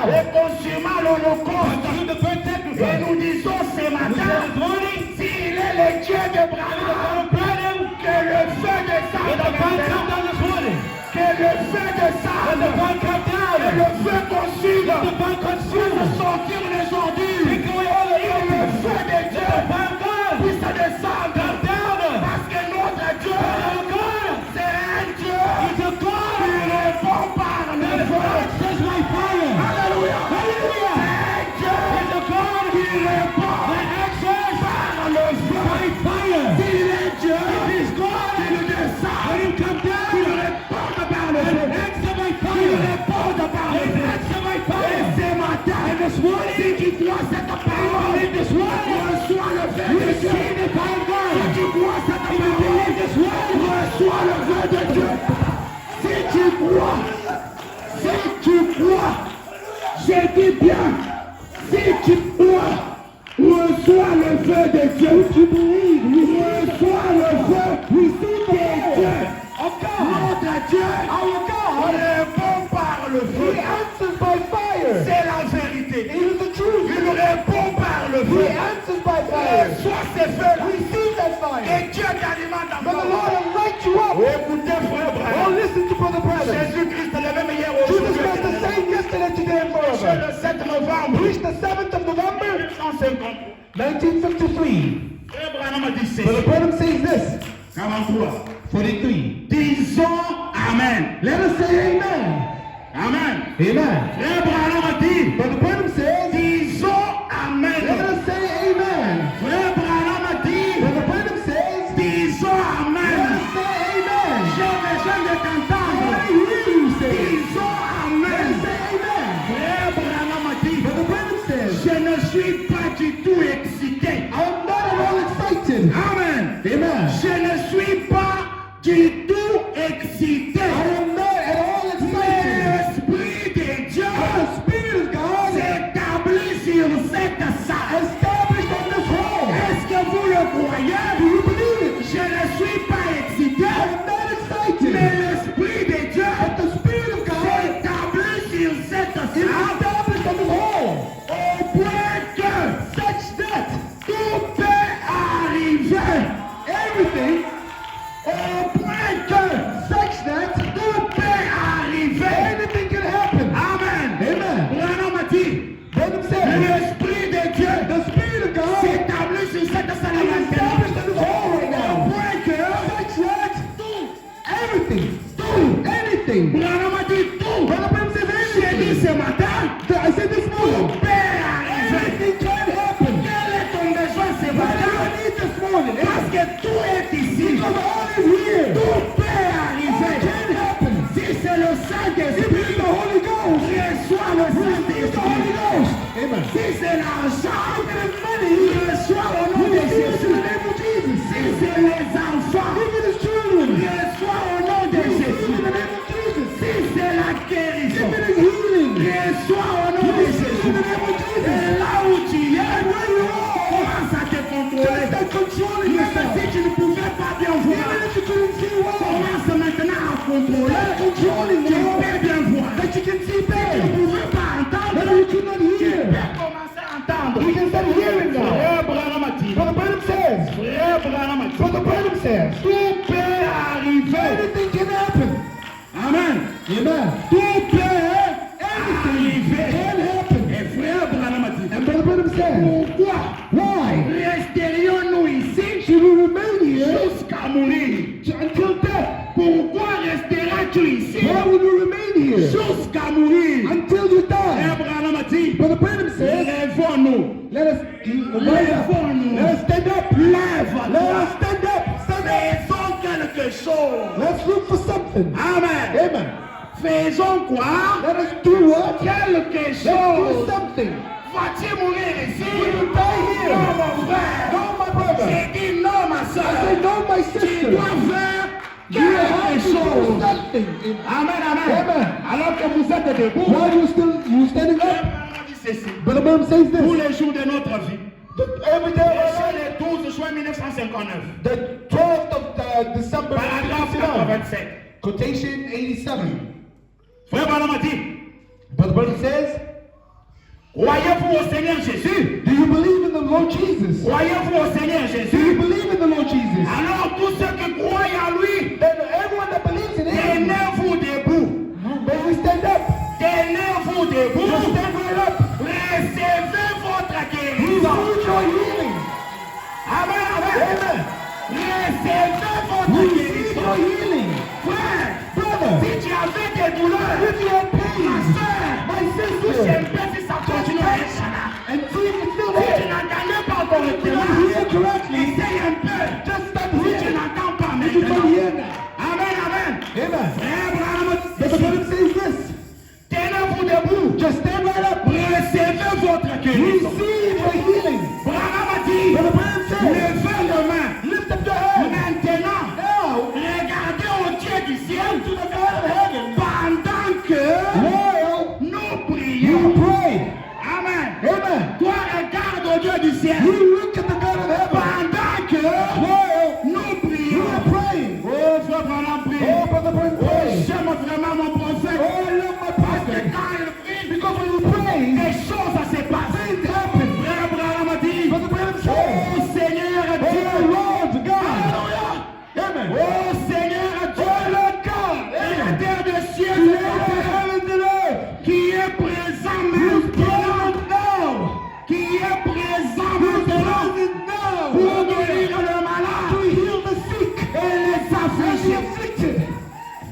et consuma l'holocauste. consumed the burnt Et sacrifice. nous disons ce We said matin, this morning, s'il est le Dieu God d'Abraham, of Abraham, que le feu let descende the fire come maintenant. down this morning. Que le feu Let the descende. fire come Que down. le feu consume. Let the fire consume. Sortir les ordures. Take away all the Que le evil. feu de Let Dieu the fire of God puisse descendre. come down. Parce que notre Dieu, Our God c'est un Dieu is a qui God répond par le that feu. answers my fire. Alléluia. Hallelujah. C'est un Dieu Is a God qui répond that answers par le feu. my fire. Il est Dieu It is God qui descend. when you come Qui down répond par le and feu. answer my Qui fire. répond par le And feu. answer my Et fire. ce matin, And this morning, si tu crois cette parole, in this word, reçois le feu you de Dieu. receive the fire of Si God. tu crois cette If you believe this parole, word, reçois le feu de Dieu. Si tu crois, j'ai dit bien, si tu crois, reçois le feu de Dieu. Tu believe, reçois le feu de Dieu. Notre Dieu, répond par le feu. C'est la vérité. Il répond par le feu. Reçois ces feux-là. Et Dieu t'alimente encore. Écoutez, frère Branham. Jésus-Christ est le même hier aujourd'hui. C'est le 7 novembre Preached the 7th of November, 1953. 1953. Frère Branham a dit ceci. Brother Branham says this, 43. 43. Disons Amen. Let us say amen. Amen. Amen. Frère Branham a dit, Brother Branham says, disons let Amen. us say amen. Frère Branham a dit, Brother Branham says, disons let Amen. us say amen. J'ai besoin de I t'entendre. hear you say, Disons let Amen. us say amen. Frère Branham a dit, Brother Branham says, je ne suis pas du tout excité. I'm not at all excited. Amen. Amen. Je ne suis pas du tout excité. I am not at all Mais excited. l'Esprit de Dieu The Spirit of God s'établit sur cette salle. established on this que tout est ici. Because all is here. Tout peut arriver. Can happen. Si c'est le Saint-Esprit, The Holy Ghost. reçois le The Holy Saint-Esprit. Ghost. Amen. Si c'est l'argent, Money. reçois au nom de Jésus. In the name of Jesus. Si c'est les enfants, Give it his children. reçois au nom de In Jésus. the name of Jesus. Si c'est la guérison, Give it his healing. reçois au nom de Jésus. Et là où tu es, commence à te contrôler. Start controlling Même yourself. si tu ne pouvais pas bien voir, Even if you couldn't see well. commence maintenant à contrôler. Start controlling Tu well. peux bien voir. That you can see Tu ne better. pouvais pas entendre. That you could not Tu hear. peux commencer à entendre. We can start hearing now. Frère Branham a dit. Brother Branham says. Frère Branham a dit. Brother Branham says. Tout peut arriver. Anything can happen. Amen. Amen. Tout peut arriver. Can happen. Et frère Branham a dit. And Brother Branham says. Pourquoi Why? resterions-nous ici Should we remain here jusqu'à mourir? until death? Pourquoi resteras-tu ici Why would we remain here jusqu'à mourir? until you Frère die? Branham a dit. Brother Branham says. Lèvons-nous. Let us Lèvons-nous. Let us stand up. Lève-toi. Let us stand up. Stand up. Faisons quelque chose. Let's look for something. Amen. Amen. Faisons quoi? Let us do what? Quelque Let's do chose. something. Vas-tu mourir ici? We will die here. Non, mon frère. No, my brother. J'ai dit non, ma I say soeur. no, my Tu sister. dois faire You have quelque to do chose. something. Amen, amen. Amen. Alors que vous êtes debout, While you standing up, ceci. Brother Branham says Tous this. les jours de notre vie. Every day of our C'est life, le 12 juin 1959. the 12th of December Paragraphe 1969. 87. Quotation 87. Frère Branham a dit, Brother Branham says, croyez-vous au Seigneur Jésus? do you believe in the Lord Jesus? Croyez-vous au Seigneur Do you Jésus? believe in the Lord Jesus? Alors tous ceux qui croient en lui, Then everyone that believes in Him, tenez-vous debout. may we stand up. Tenez-vous debout. Just stand right up. Recevez votre guérison. Receive your healing. Amen, amen. Amen. Recevez votre Receive your guérison. healing. Frère, Brother, si tu avais des douleurs, if you have ma pain, soeur, my touche sister, un peu si ça continue à être là. and see if you still Si tu there, n'entendais pas you correctement, don't hear correctly, essaye un peu. just stop Si tu here. n'entends pas If you maintenant. can hear now. Amen, amen. Amen. Frère Branham dit Brother ceci. Branham says this. Tenez-vous debout. Just stand right up. Recevez votre guérison. Receive your healing. Branham a dit, Brother Branham says, levez les mains. lift up your head. Maintenant, Now, regardez au Dieu du ciel to the God of heaven. pendant que While nous you prions. pray. Amen. Amen. Toi, regarde au Dieu du ciel You look at the God of heaven. pendant que While nous you prions. are praying. Oh, frère Branham prie. Oh, Brother Branham Oh, pray. j'aime vraiment mon prophète. Oh, I love my Parce que prophet. quand il prie, Because when you pray, des choses se passent. things happen. Frère Branham a dit, Brother Branham oh says, Seigneur Oh, Dieu. Lord God. Alléluia. Amen. Oh Seigneur Dieu. Oh, Lord God. Créateur de ciel et de Creator of terre, heaven and earth. qui est présent Who's maintenant, present now? qui est présent Who's maintenant present now? pour guérir le To malade heal the sick et les and the affligés. afflicted.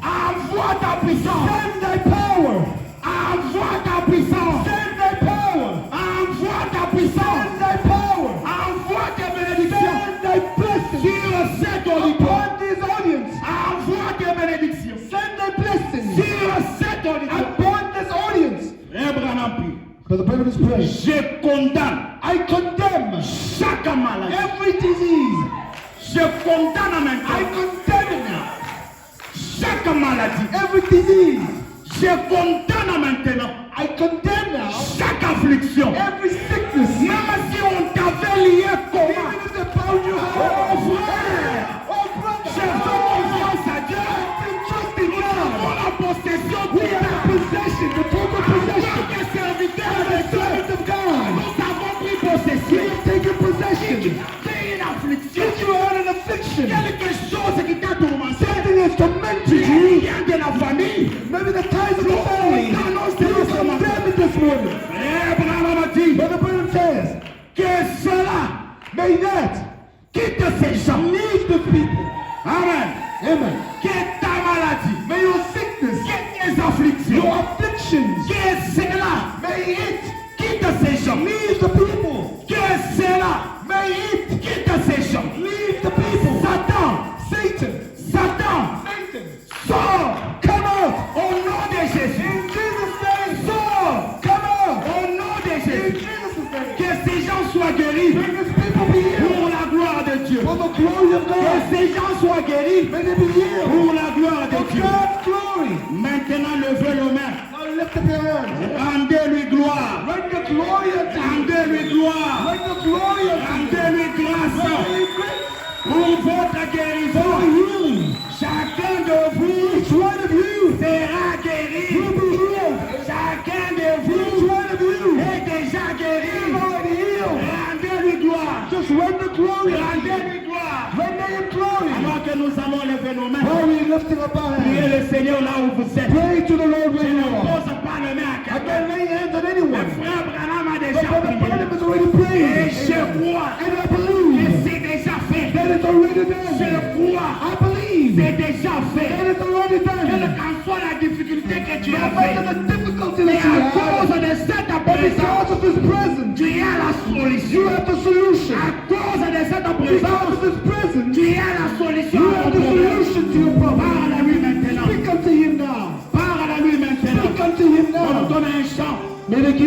Envoie ta puissance, Send thy power. envoie ta puissance, Send thy power. envoie ta puissance, Send thy power. envoie tes bénédictions Send thy blessings sur cet auditoire, upon this audience. envoie tes bénédictions Send thy blessings sur cet auditoire. upon this audience. Frère Branham prie. Brother Branham is praying. Je condamne I condemn chaque maladie. every disease. Je condamne I maintenant condemn now chaque maladie. every disease. Je condamne maintenant I condemn now chaque affliction. every sickness. Même si on t'avait lié comment? Even if they found you Oh high. frère, Oh je brother. fais confiance à Dieu. Trust in Nous God. avons la possession We de have possession, the total possession. Tant que serviteur As de a Dieu, servant of God. nous avons pris We possession. have taken possession. C'est une affliction. If you had an affliction, Quelque chose qui t'a tourmenté. something has tormented Les you, liens de la famille. maybe the ties of the family, you condemn it this morning. Frère Branham a dit Brother Branham says, que cela may that quitte ces gens. leave the people. Amen. Amen. Que ta maladie, May your sickness, que tes afflictions, your afflictions, que cela may it quitte ces gens. leave the people. Que cela May it quitte ces gens. leave the people. ces gens soient guéris May they be healed. pour la gloire de For Dieu. God's glory. Maintenant, levez le main. Now lift up your hands. Rendez-lui gloire. Render glory unto him. Rendez-lui gloire. Render glory unto him. Rendez-lui grâce Render him grace. pour votre guérison. For healing. Chacun de vous Each one of you sera guéri. will be healed. Chacun de Each vous one of you est déjà guéri. is already healed. Rendez-lui gloire. Just render glory unto him. Rendez-lui gloire. Render him glory. Alors que nous allons lever nos mains. While we lifting up our Priez hands. le Seigneur là où vous êtes. Pray to the Lord where Je you ne are. pose pas le main à I quelqu'un. can't lay hands on Le anyone. frère Branham a But déjà Brother prié. Branham has already Et prayed. je crois And I que believe c'est déjà fait. that it's already Je done. crois I believe c'est déjà fait. that it's already Quelle done. qu'en soit la difficulté que tu No as matter fait, the difficulty mais that you à cause have, de cette but présence, because of His presence, tu as la solution. you have the solution. À cause de cette Because présence, of His presence, tu as la solution you à have ton the problème. solution to your problem. Parle à lui maintenant. Speak unto Him now. Parle à lui maintenant. Speak unto Him On now. donne un chant. May they give